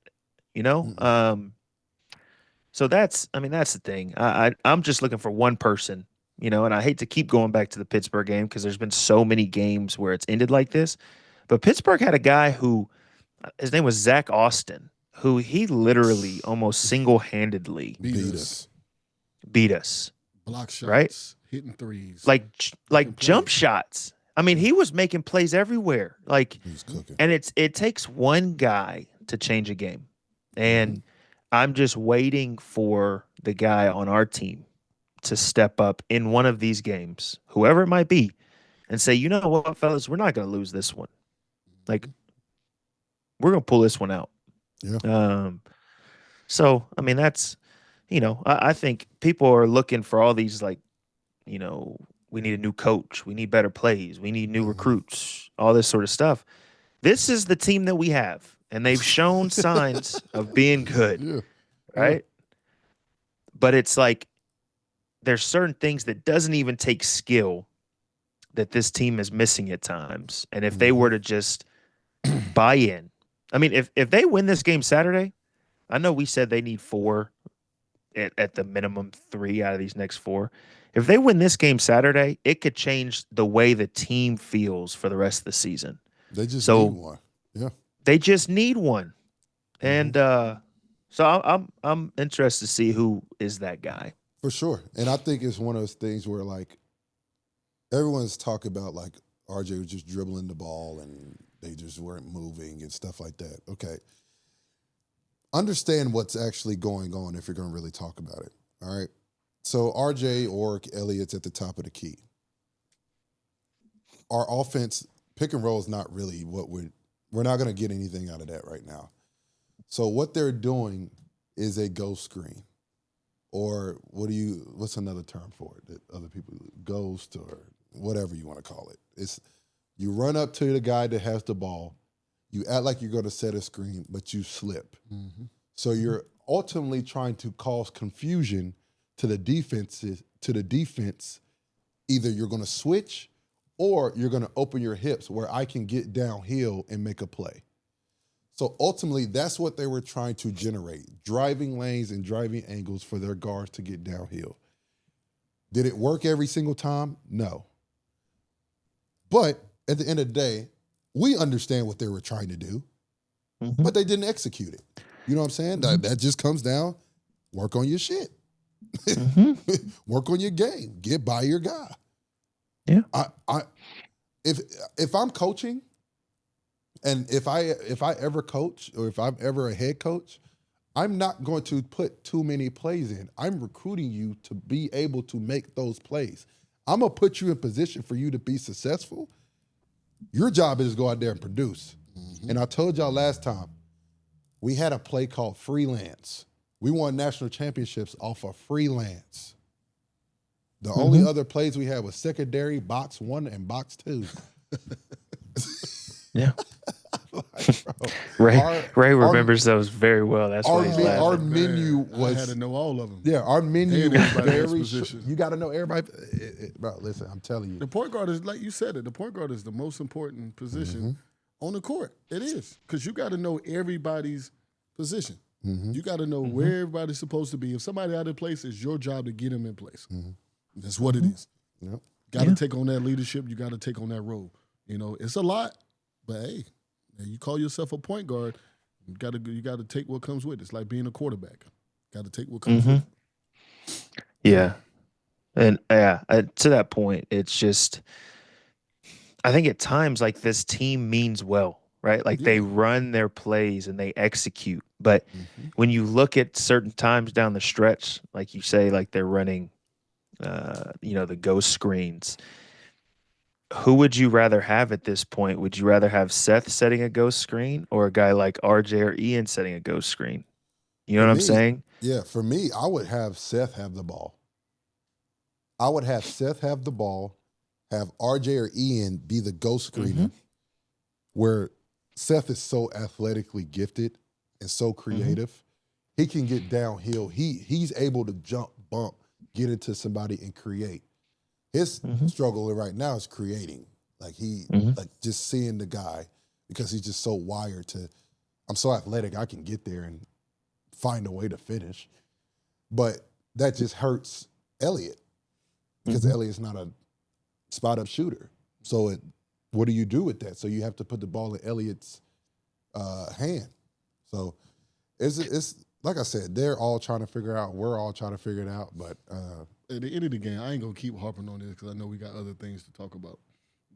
So that's the thing. I'm just looking for one person, and I hate to keep going back to the Pittsburgh game because there's been so many games where it's ended like this. But Pittsburgh had a guy who, his name was Zach Austin, who he literally almost single-handedly beat us. Block shots, right? hitting threes. Like jump shots. He was making plays everywhere. Like, he was cooking. And it takes one guy to change a game. And I'm just waiting for the guy on our team to step up in one of these games, whoever it might be, and say, you know what, fellas, we're not going to lose this one. Like, we're going to pull this one out. Yeah. So, that's, I think people are looking for all these, like, we need a new coach. We need better plays. We need new recruits, all this sort of stuff. This is the team that we have, and they've shown signs of being good, right? But it's like there's certain things that doesn't even take skill that this team is missing at times. And if they were to just buy in, if they win this game Saturday, I know we said they need 4 at the minimum 3 out of these next 4. If they win this game Saturday, it could change the way the team feels for the rest of the season. They just So need one. Yeah. they just need one. And so I'm interested to see who is that guy. For sure. And I think it's one of those things where, like, everyone's talking about, like, RJ was just dribbling the ball and they just weren't moving and stuff like that. Okay. Understand what's actually going on if you're going to really talk about it. All right. So RJ or Elliott's at the top of the key. Our offense, pick and roll is not really what we're not going to get anything out of that right now. So what they're doing is a ghost screen. Or what's another term for it that other people, ghost or whatever you want to call it. It's you run up to the guy that has the ball, you act like you're going to set a screen, but you slip. Mm-hmm. So you're ultimately trying to cause confusion to the defense. Either you're going to switch or you're going to open your hips where I can get downhill and make a play. So ultimately, that's what they were trying to generate, driving lanes and driving angles for their guards to get downhill. Did it work every single time? No. But at the end of the day, we understand what they were trying to do, but they didn't execute it. You know what I'm saying? That just comes down, work on your shit. Work on your game. Get by your guy. Yeah. If I'm coaching, and if I ever coach or if I'm ever a head coach, I'm not going to put too many plays in. I'm recruiting you to be able to make those plays. I'm going to put you in position for you to be successful. Your job is to go out there and produce. And I told y'all last time, we had a play called freelance. We won national championships off of freelance. The only other plays we had was secondary, box 1 and box 2. Yeah. Like, bro, Ray remembers those very well. That's why he's laughing. Our menu was. I had to know all of them. Yeah, our menu And was everybody in his very. position. You got to know everybody. Bro, listen, I'm telling you. The point guard is, like you said it, the point guard is the most important position on the court. It is. Because you got to know everybody's position. You got to know where everybody's supposed to be. If somebody out of place, it's your job to get them in place. That's what it is. Yep. Got to take on that leadership. You got to take on that role. You know, it's a lot, but hey, you call yourself a point guard, you got to take what comes with it. It's like being a quarterback. Got to take what comes with it. Yeah. And to that point, it's just, I think at times like this team means well, right? Like they run their plays and they execute. But when you look at certain times down the stretch, like you say, like they're running, the ghost screens. Who would you rather have at this point? Would you rather have Seth setting a ghost screen or a guy like RJ or Ian setting a ghost screen? You know what I'm saying? Yeah, for me, I would have Seth have the ball. I would have Seth have the ball, have RJ or Ian be the ghost screener, where Seth is so athletically gifted and so creative. He can get downhill. He's able to jump, bump, get into somebody and create. His struggle right now is creating. Like like just seeing the guy because he's just so wired to, I'm so athletic, I can get there and find a way to finish. But that just hurts Elliott because Elliott's not a spot-up shooter. So what do you do with that? So you have to put the ball in Elliott's hand. So it's like I said, they're all trying to figure out. We're all trying to figure it out. But at the end of the game, I ain't going to keep harping on this because I know we got other things to talk about.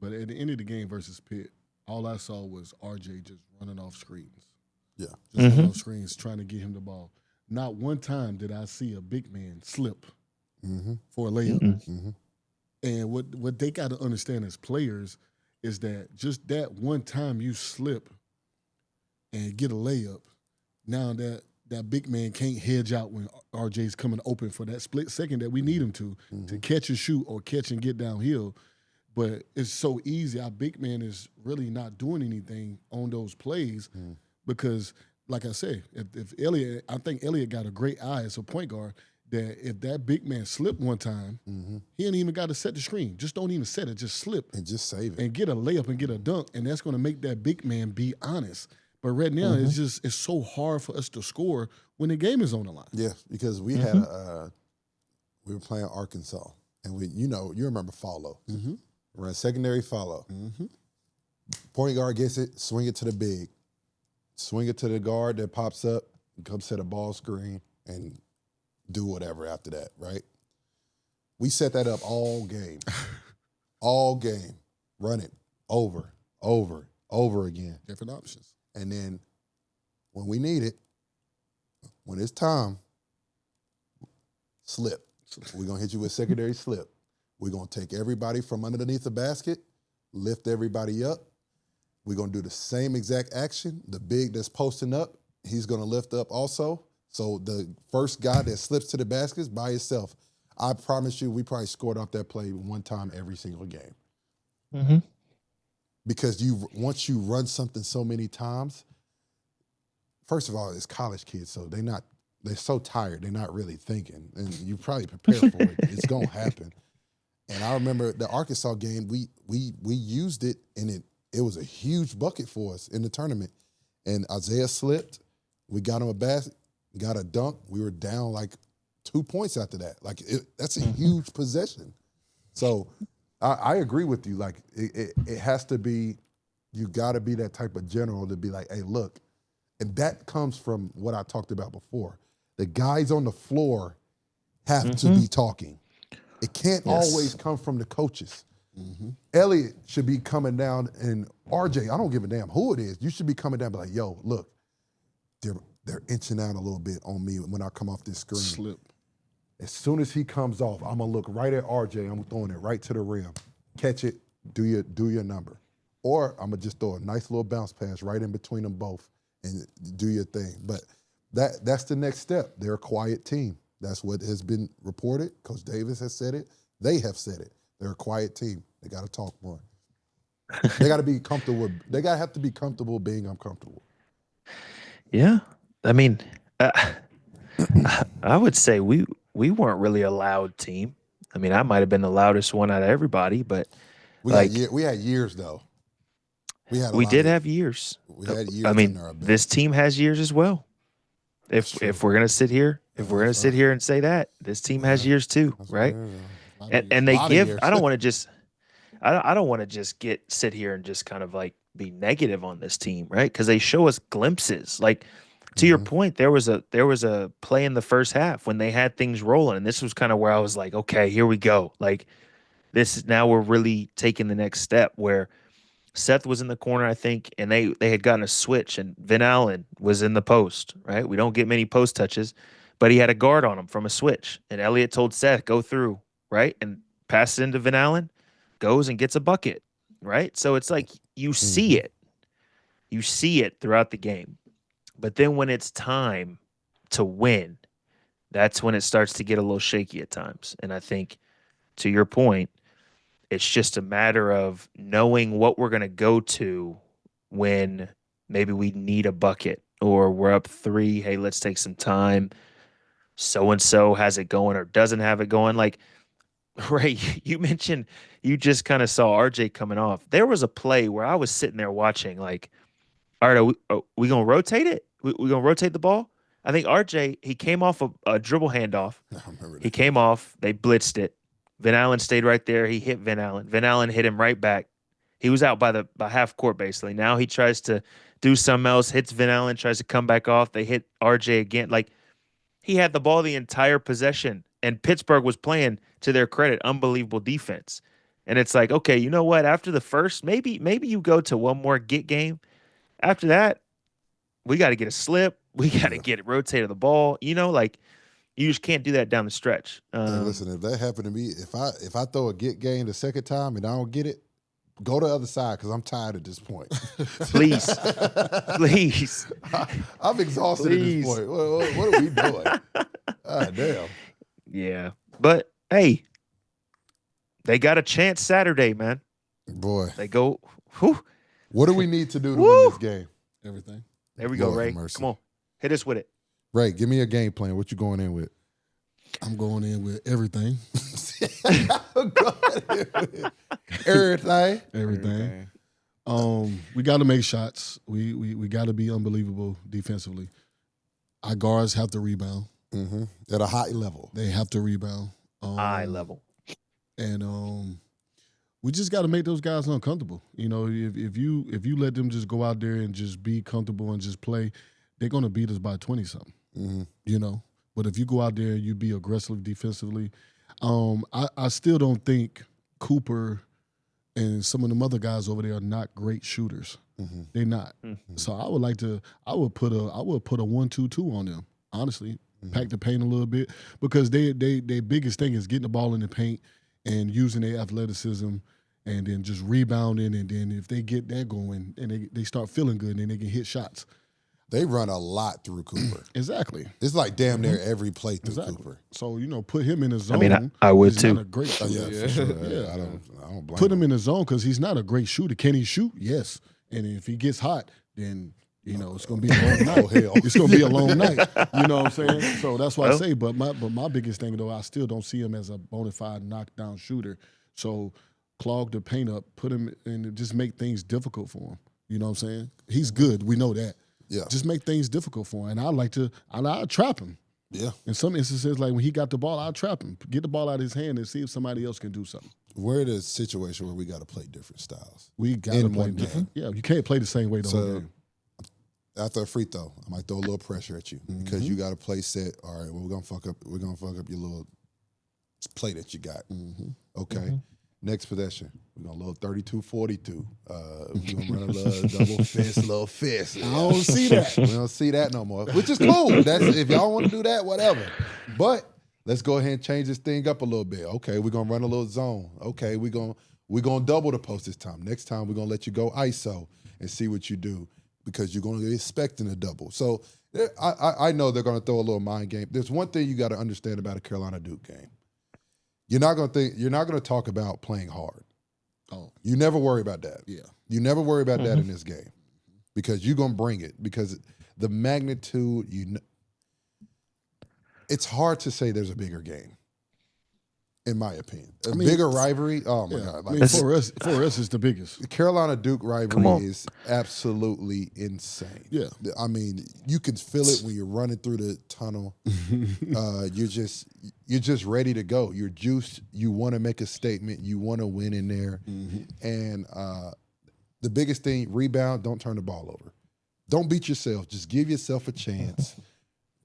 But at the end of the game versus Pitt, all I saw was RJ just running off screens. Yeah. Just running off screens, trying to get him the ball. Not one time did I see a big man slip for a layup. And what they got to understand as players is that just that one time you slip and get a layup, now that big man can't hedge out when RJ's coming open for that split second that we need him to catch and shoot or catch and get downhill. But it's so easy. Our big man is really not doing anything on those plays because, like I say, if Elliott, I think Elliott got a great eye as a point guard that if that big man slipped one time, he ain't even got to set the screen. Just don't even set it. Just slip. And just save it. And get a layup and get a dunk. And that's going to make that big man be honest But right now, it's so hard for us to score when the game is on the line. Yeah, because we had we were playing Arkansas, and you remember follow. Mm-hmm. Run secondary follow. Mm-hmm. Point guard gets it, swing it to the big. Swing it to the guard that pops up, come set a ball screen, and do whatever after that, right? We set that up all game. All game. Run it over again. Different options. And then when we need it, when it's time, slip. We're going to hit you with secondary slip. We're going to take everybody from underneath the basket, lift everybody up. We're going to do the same exact action. The big that's posting up, he's going to lift up also. So the first guy that slips to the basket is by himself. I promise you, we probably scored off that play one time every single game. Mm-hmm. Because once you run something so many times, first of all, it's college kids, so they're so tired, they're not really thinking. And you probably prepare for it. It's going to happen. And I remember the Arkansas game, we used it, and it was a huge bucket for us in the tournament. And Isaiah slipped. We got him a basket, got a dunk. We were down like 2 points after that. Like, that's a huge possession. So I agree with you. Like, it has to be, you got to be that type of general to be like, hey, look. And that comes from what I talked about before. The guys on the floor have to be talking. It can't always come from the coaches. Mm-hmm. Elliot should be coming down, and RJ, I don't give a damn who it is. You should be coming down and be like, yo, look, they're inching out a little bit on me when I come off this screen. Slip. As soon as he comes off, I'm going to look right at RJ. I'm throwing it right to the rim. Catch it, do your number. Or I'm going to just throw a nice little bounce pass right in between them both and do your thing. But that's the next step. They're a quiet team. That's what has been reported. Coach Davis has said it. They have said it. They're a quiet team. They got to talk more. They got to be comfortable. They got to have to be comfortable being uncomfortable. Yeah. I mean, I would say we weren't really a loud team. I mean, I might have been the loudest one out of everybody, but we had years though. We did have years. We had years. I mean, in our ability. this team has years as well. If we're gonna sit here, sit here and say that, this team has years too, right? And they give. I don't want to just. I don't want to just sit here and just kind of like be negative on this team, right? Because they show us glimpses. Like to your point, there was a play in the first half when they had things rolling, and this was kind of where I was like, okay, here we go. Like this is now we're really taking the next step where Seth was in the corner, I think, and they had gotten a switch, and Vin Allen was in the post, right? We don't get many post touches, but he had a guard on him from a switch, and Elliott told Seth, go through, right? And pass it into Vin Allen, goes and gets a bucket, right? So it's like you see it. You see it throughout the game. But then when it's time to win, that's when it starts to get a little shaky at times. And I think, to your point, it's just a matter of knowing what we're going to go to when maybe we need a bucket or we're up 3. Hey, let's take some time. So-and-so has it going or doesn't have it going. Like, Ray, you mentioned you just kind of saw RJ coming off. There was a play where I was sitting there watching, like, all right, are we going to rotate it? We going to rotate the ball? I think RJ, he came off a dribble handoff. I remember that. He came off. They blitzed it. Vin Allen stayed right there. He hit Vin Allen. Vin Allen hit him right back. He was out by half court, basically. Now he tries to do something else, hits Vin Allen, tries to come back off. They hit RJ again. Like, he had the ball the entire possession, and Pittsburgh was playing, to their credit, unbelievable defense. And it's like, okay, you know what? After the first, maybe you go to one more get game. After that, we got to get a slip. We got to get it rotated the ball. You know, like, you just can't do that down the stretch. Hey, listen, if that happened to me, if I throw a get game the second time and I don't get it, go to the other side because I'm tired at this point. Please. Please. I'm exhausted at this point. What are we doing? Ah, damn. Yeah. But, hey, they got a chance Saturday, man. Boy. They go, whew. What do we need to do to win this game? Everything. There we go, Lord Ray. have mercy. Come on. Hit us with it. Ray, give me a game plan. What you going in with? I'm going in with everything. Everything. Everything. We got to make shots. We got to be unbelievable defensively. Our guards have to rebound. At a high level. They have to rebound. High level. And we just got to make those guys uncomfortable. You know, if you let them just go out there and just be comfortable and just play, they're going to beat us by 20-something. You know, but if you go out there and you be aggressive defensively, I still don't think Cooper and some of them other guys over there are not great shooters. They're not. So I would put a 1-2-2 on them. Honestly, pack the paint a little bit because their biggest thing is getting the ball in the paint and using their athleticism and then just rebounding. And then if they get that going and they start feeling good, then they can hit shots. They run a lot through Cooper. Exactly. It's like damn near every play through Cooper. So, you know, put him in the zone. I mean, I would He's too. not a great shooter. Yeah, for sure. I don't blame Put him in the zone because he's not a great shooter. Can he shoot? Yes. And if he gets hot, then you know it's going to be a long night. hell. It's going to be a long night. You know what I'm saying? So that's why I say. But my biggest thing though, I still don't see him as a bona fide knockdown shooter. So clog the paint up, put him and just make things difficult for him. You know what I'm saying? He's good. We know that. Yeah. Just make things difficult for him. And I trap him. Yeah. In some instances, like when he got the ball, I'll trap him. Get the ball out of his hand and see if somebody else can do something. We're in a situation where we got to play different styles. We got to In play one different. Yeah, you can't play the same way the whole game. After a free throw, I might throw a little pressure at you because you got to play set. All right, well, we're gonna fuck up your little play that you got. Okay. Next possession, we're gonna load 32-42. We're gonna run a little double fist. I don't see that. We don't see that no more, which is cool. That's if y'all want to do that, whatever. But let's go ahead and change this thing up a little bit. Okay, we're gonna run a little zone. Okay, we're gonna double the post this time. Next time we're gonna let you go ISO and see what you do because you're gonna be expecting a double. So I know they're gonna throw a little mind game. There's one thing you got to understand about a Carolina Duke game. You're not gonna talk about playing hard. Oh, you never worry about that. yeah. You never worry about that in this game because you're gonna bring it because the magnitude. It's hard to say there's a bigger game, in my opinion. Bigger rivalry. Oh my God! I mean, for us, it's the biggest. The Carolina Duke rivalry is absolutely insane. Yeah. I mean, you can feel it when you're running through the tunnel. You're just ready to go. You're juiced. You want to make a statement. You want to win in there. And the biggest thing, rebound, don't turn the ball over. Don't beat yourself. Just give yourself a chance.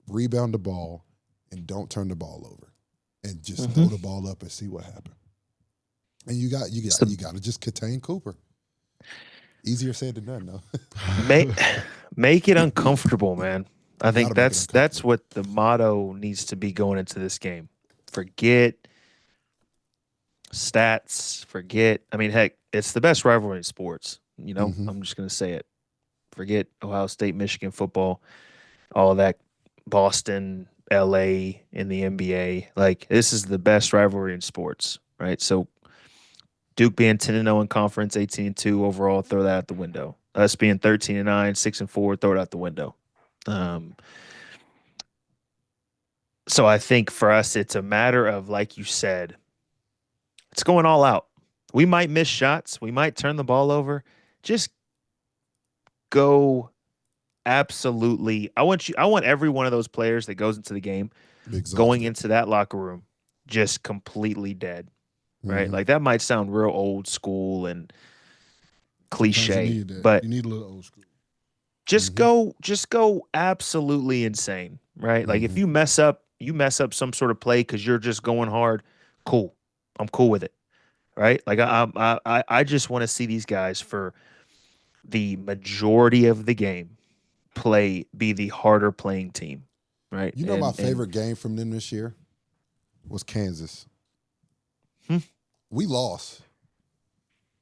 Rebound the ball and don't turn the ball over. And just throw the ball up and see what happens. And you got to just contain Cooper. Easier said than done, though. Make it uncomfortable, man. I think that's what the motto needs to be going into this game. Forget stats. I mean, heck, it's the best rivalry in sports. You know, I'm just gonna say it. Forget Ohio State, Michigan football, all that, Boston, LA in the NBA. Like, this is the best rivalry in sports, right? So Duke being 10-0 in conference, 18-2 overall, throw that out the window. Us being 13-9, 6-4, throw it out the window. So I think for us, it's a matter of, like you said, it's going all out. We might miss shots. We might turn the ball over. Just go absolutely. I want every one of those players that goes into the game going into that locker room just completely dead, right? Like, that might sound real old school and cliche, but you need a little old school. Just go absolutely insane, right? Like, if you mess up some sort of play because you're just going hard, cool. I'm cool with it, right? Like, I just want to see these guys for the majority of the game be the harder playing team, right? You know, my favorite game from them this year was Kansas. We lost,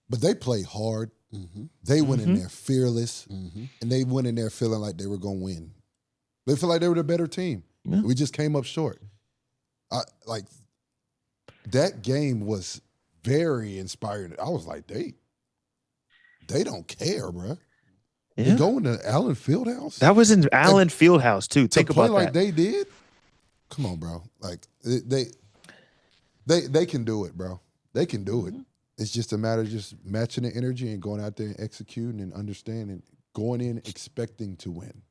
but they played hard. They went in there fearless, and they went in there feeling like they were going to win. They feel like they were the better team. Yeah. We just came up short. That game was very inspiring. I was like, they don't care, bro. Yeah. They going to Allen Fieldhouse. That was in Allen Fieldhouse too. Think to play about like that. They did. Come on, bro. Like they can do it, bro. They can do it. It's just a matter of just matching the energy and going out there and executing and understanding, going in expecting to win.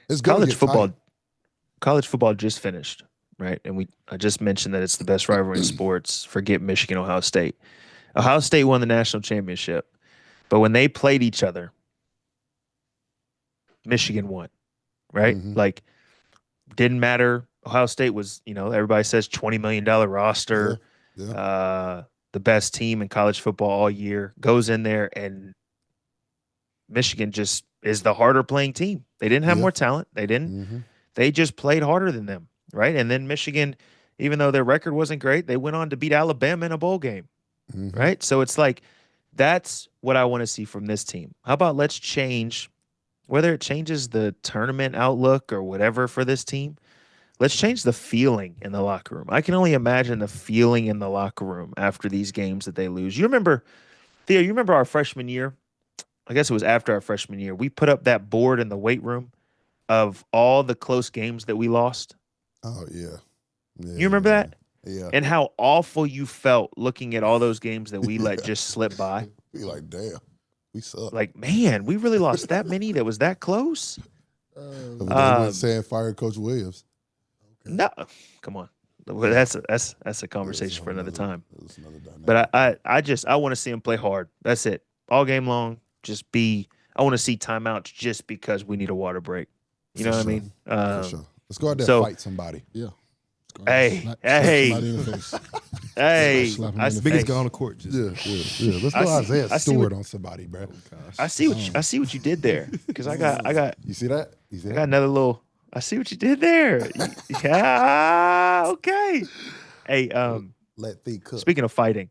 It's College football just finished, right? And I just mentioned that it's the best rivalry in sports. Forget Michigan, Ohio State. Ohio State won the national championship, but when they played each other, Michigan won, right? Mhm. Like, didn't matter. Ohio State was, everybody says $20 million roster, Yeah. the best team in college football all year, goes in there, and Michigan just is the harder playing team. They didn't have more talent. They didn't. Mm-hmm. They just played harder than them, right? And then Michigan, even though their record wasn't great, they went on to beat Alabama in a bowl game, Mm-hmm. right? So it's like, that's what I want to see from this team. How about let's change, whether it changes the tournament outlook or whatever for this team, let's change the feeling in the locker room. I can only imagine the feeling in the locker room after these games that they lose. You remember, Theo, our freshman year? I guess it was after our freshman year. We put up that board in the weight room of all the close games that we lost. Oh, yeah. You remember that? Yeah. And how awful you felt looking at all those games that we let just slip by. Be like, damn, we suck. Like, man, we really lost that many that was that close? They went saying fire Coach Williams. No, come on. Well, that's a conversation for another time. It another dynamic. But I want to see him play hard. That's it. All game long. I want to see timeouts just because we need a water break. You know what I mean? For sure. Let's go out there and fight somebody. Yeah. Hey, Somebody in the face. hey, Slap him I, in the Biggest face. guy on the court. Just, Yeah. Let's go Isaiah Stewart on somebody, bro. I see what you did there, because I got You see that? I got another little. I see what you did there. Yeah, okay. Hey, Let thee cook. speaking of fighting,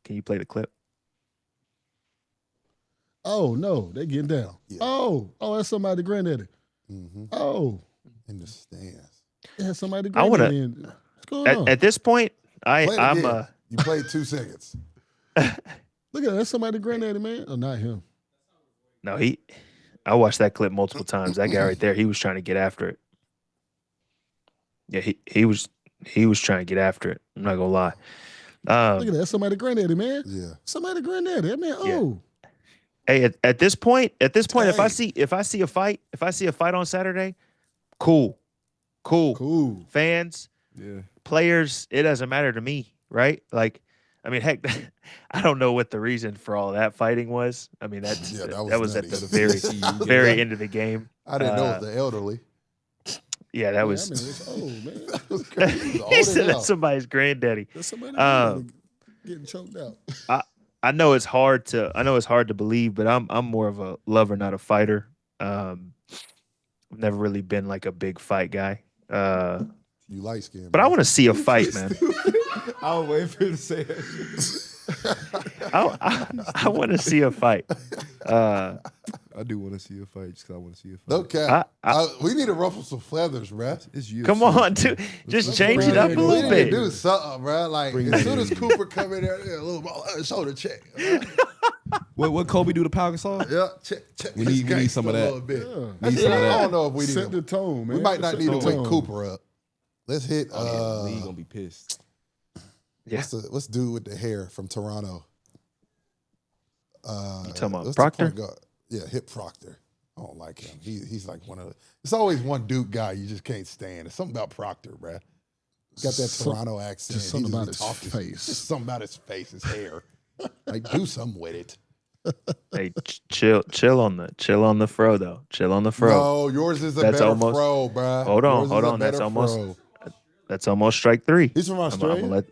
can you play the clip? Oh, no. They getting down. Yeah. Oh, that's somebody granddaddy. Mm-hmm. Oh, In the stands. yeah, somebody I wanna- granddaddy. What's going on? At this point, Play it I'm again. You played 2 seconds. Look at that. That's somebody granddaddy, man. Oh, not him. no, I watched that clip multiple times. That guy right there, he was trying to get after it. Yeah, he was trying to get after it. I'm not gonna lie. Look at that. That's somebody granddaddy, man. Yeah. Somebody granddaddy. I mean, oh. Hey, at this point, if I Dang. see a fight on Saturday, cool. Fans, yeah. players, it doesn't matter to me, right? Like, I mean, heck, I don't know what the reason for all that fighting was. I mean, that was at nutty. the very end of the game. I didn't know it was the elderly. Yeah, that was. I mean, it's old, man. That was crazy. It was old He as said hell. that's somebody's granddaddy. That's somebody getting choked out. I know it's hard to believe, but I'm more of a lover, not a fighter. I've never really been like a big fight guy. You light skinned. But I want to see a fight, man. I was waiting for you to say it. I want to see a fight. I do want to see a fight just because I want to see a fight. Okay. We need to ruffle some feathers, bruh. It's you. Come on, dude. Just change it up a We little need to bit. do something, bruh. Like, Bring as it soon in. as Cooper come in there, a little shoulder check. What Kobe do to Pau Gasol? Yeah, check. We his need gangster some of a that. little bit. Yeah. Need some of I that. don't know if we need Set the to. tone, man. We might not Set need to the wake tone. Cooper up. Let's hit. The league gonna be pissed. Yeah. What's dude with the hair from Toronto? You talking about what's the Proctor? point guard? Yeah, hit Proctor. I don't like him. He's like one of the. It's always one Duke guy you just can't stand. It's something about Proctor, bruh. Got that Toronto accent. Just something He about just his talking- face. Just something about his face, his hair. Like, do something with it. Hey, chill on the fro though. Chill on the fro. No, yours is a That's better almost- pro, bruh. Hold on, Yours is hold a on. That's better almost- pro. That's almost strike three. He's from I'm Australia. gonna let,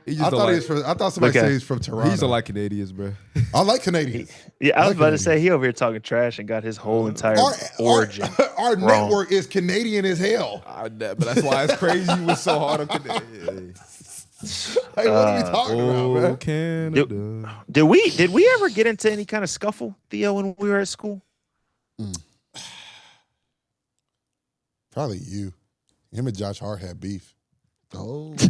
He I just don't thought like, he was from. I thought somebody Look said at- he's from Toronto. He's don't like Canadians, bro. I like Canadians. yeah, I was Like about to Canadians. say he over here talking trash and got his whole entire Our origin. our wrong. network is Canadian as hell. But that's why it's crazy you was so hard on Canadians. Hey, what are we talking about, Oh, man? Canada. Did we ever get into any kind of scuffle, Theo, when we were at school? Probably you. Him and Josh Hart had beef. Oh, Yeah.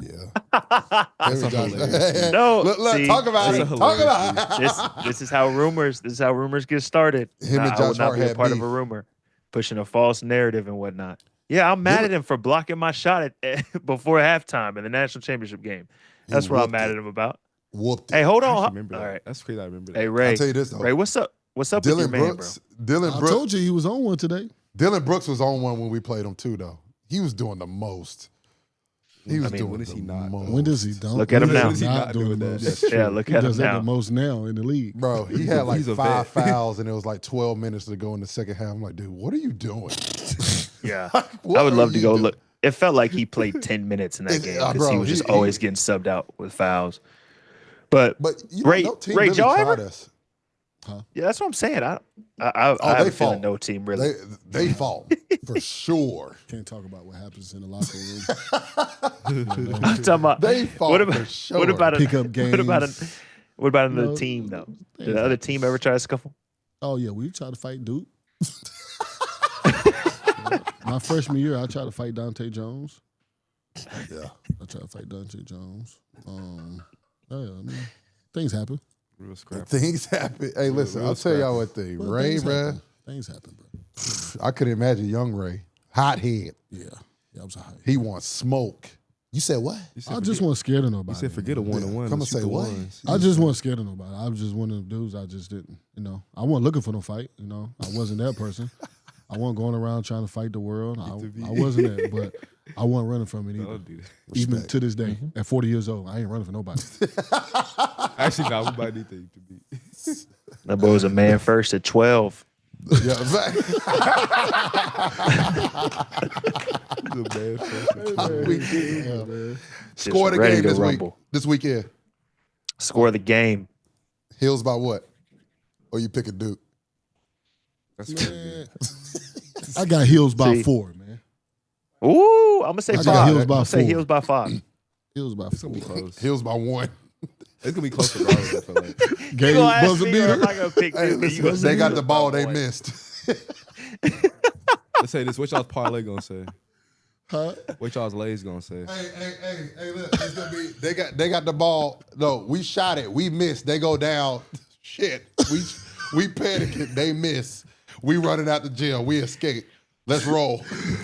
Him and Josh- hilarious. No, look, see, talk about see. it. Talk about it. this is how rumors get started. Him and I Josh would not Hart be a had part beef. of a rumor, pushing a false narrative and whatnot. Yeah, I'm mad at him for blocking my shot at before halftime in the national championship game. That's what I'm whooped mad it. at him about. whooped it. Hey, hold I on. actually remember that. All right. That's crazy. I remember that. Hey, Ray. I'll tell you this, though. Ray, what's up? What's up with your Dylan man, Brooks. bro? Dylan I Brooks. told you he was on one today. Dylan Brooks was on one when we played him too, though. He was doing the most. He was doing when is the he not, though? most. When does he don't? Look at him When now. does he not doing that? most? That's Yeah, look He at him does that the now. most now in the league. Bro, he had like He's a 5 vet. fouls and it was like 12 minutes to go in the second half. I'm like, dude, what are you doing? Yeah. What I would are love to you go doing? look. It felt like he played 10 minutes in that It- game bro, because he was just always getting subbed out with fouls. But But you Ray- know, no team Ray, really y'all tried ever- us. yeah, that's what I'm saying. I Oh, have they a feeling fought. no team really. They fought for sure. Can't talk about what happens in the locker room. I'm talking about They fought what about for sure. what about Pick a, up what about games. what about another No, team though? Did things the other team ever try to scuffle? Oh yeah, we tried to fight Duke. My freshman year, I tried to fight Dante Jones. Yeah. I tried to fight Dante Jones. Yeah, I mean, things happen. Real scrap. Things happen. Hey, listen, real I'll tell y'all what thing. Well, Ray, things bruh, happen. Things happen, bro. I could imagine young Ray, hot head. Yeah, I was high. He wants smoke. You said what? You said I just wasn't scared of nobody. You said forget a man. one-on-one. Come and let's shoot say the what? ones. I just wasn't scared of nobody. I was just one of them dudes. I just didn't, I wasn't looking for no fight. I wasn't that person. I wasn't going around trying to fight the world. I wasn't that, but I wasn't running from it either. Don't do that. Even to this day, at 40 years old, I ain't running for nobody. Actually, no, we might need to beat. That boy was a man first at 12. Yeah, fact. Yeah, man. Just Score the ready game to this rumble. week. This weekend. Score the game. Hills by what? Or you pick a Duke? That's Man, I got Hills by See. 4, man. Ooh, I'm gonna say I got 5. Hills I'm by gonna say 4. Hills by 5. Hills by 4. close. Hills by 1. It's gonna be close regardless. I feel like. Game You gonna ask buzzer me or beater. am I gonna pick Hey, Duke? You gonna listen, they say got Hills the by ball they 1. missed. Let's say this. What y'all's parlay gonna say? Huh? What y'all's lays gonna say? Hey, look, it's gonna be they got the ball. No, we shot it. We missed. They go down. Shit. We panicking. They miss. We running out the jail. We escape. Let's roll.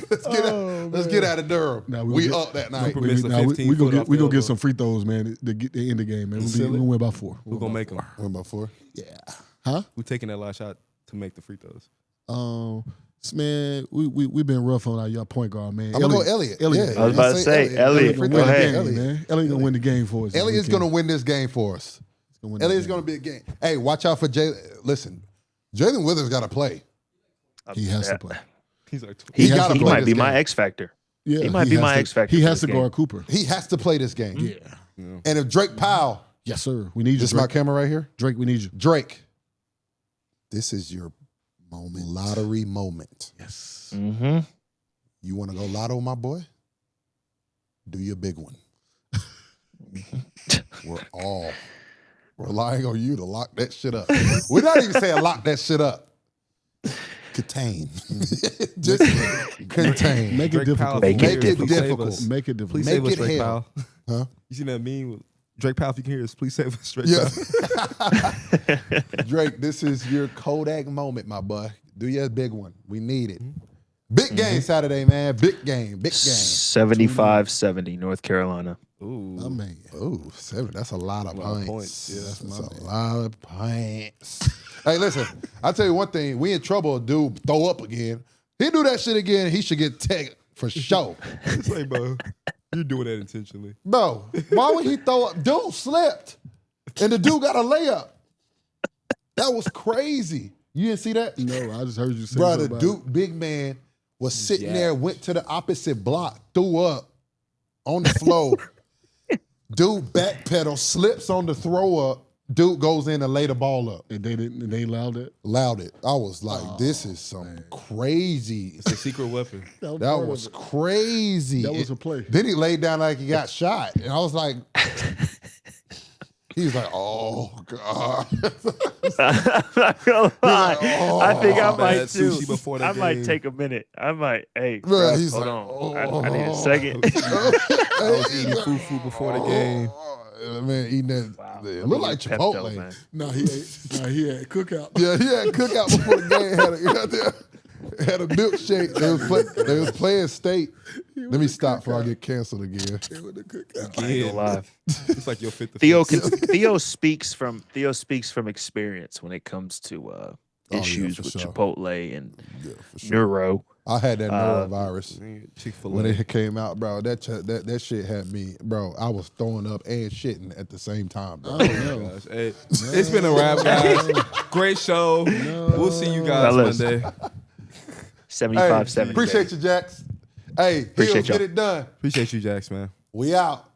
Let's get out of Durham. Now we gonna up that night. We're missing Now, 15 we foot gonna off we the gonna get elbow. some free throws, man, to get the end of the game, man. We Silly. gonna win by 4. Who gonna make them? Win by 4. Yeah. Huh? Who taking that last shot to make the free throws? Man, we been rough on our young point guard, man. I'm gonna go Elliott. Elliott. Yeah, I was about to say, Elliott. gonna Go win the ahead. game, man. Elliott gonna win the game for us. this Elliott's weekend. gonna win this game for us. He's gonna win this Elliott's game. gonna be a game. Hey, watch out for Jalen. Listen, Jalen Withers got to play. He has to play. He's like, He He gotta play might this be my game. X factor. Yeah, He might be has my to- X factor He for has this to game. guard Cooper. He has to play this game. Yeah. And if Drake Powell, Yes, sir. We need you. this is my Drake. camera right here. Drake, we need you. Drake, this is your lottery moment. Yes. Mm-hmm. You want to go lotto, my boy? Do your big one. We're all relying on you to lock that shit up. We're not even saying lock that shit up. Contain. Just contain. Make it Drake Powell, difficult. Make Make it Please save difficult. us. Make it difficult. Please Make save us, it Drake hell. Powell. Huh? You seen that meme with Drake Powell? If you can hear us, please save us, Drake Yeah. Powell. Drake, this is your Kodak moment, my boy. Do your big one. We need it. Big game Saturday, man. Big game. Big game. 75-70, North Carolina. Ooh. Oh, man. Oh, 7. That's a lot of A lot of points. points. Yeah, that's my a bad. lot of points. Hey, listen, I'll tell you one thing. We in trouble, dude, throw up again. He do that shit again, he should get tagged for sure. It's like, bro, you're doing that intentionally. Bro, why would he throw up? Dude slipped. And the dude got a layup. That was crazy. You didn't see that? No, I just heard you say Bro, something the about Duke big man was sitting Yeah. there, went to the opposite block, threw up on the floor. Dude backpedal, slips on the throw up. Dude goes in and lay the ball up. it. And they allowed it. Allowed it. I was like, this is some crazy. It's a secret weapon. That part of was it. crazy. That was a play. Then he laid down like he got shot. And I was like, he was like, oh, God. I'm not gonna lie. oh, I think I man, might that too. sushi before the I might game. take a minute. I might. Hey, Bro, bruh, he's hold like, on. I need a second. I was eating fufu before the game. Man, eating that. Wow. It Let looked me like get Pepto, Chipotle. man. No, he had cookout. Yeah, he had cookout before the game. Had it there. Had a milkshake. They was playing state. Let me stop before I get canceled again. I ain't gonna lie. It's like your fifth. Theo speaks from experience when it comes to yeah, issues for with sure. Chipotle and Yeah, for sure. neuro. I had that norovirus Chick-fil-A. when it came out, bro. That shit had me, bro. I was throwing up and shitting at the same time, bro. Oh, no. Gosh, hey, it's been a wrap, guys. Great show. We'll see you guys Fellas. Monday. 75, Hey, 70. appreciate you, Jax. Hey, Appreciate Hills, y'all. get it done. Appreciate you, Jax, man. We out.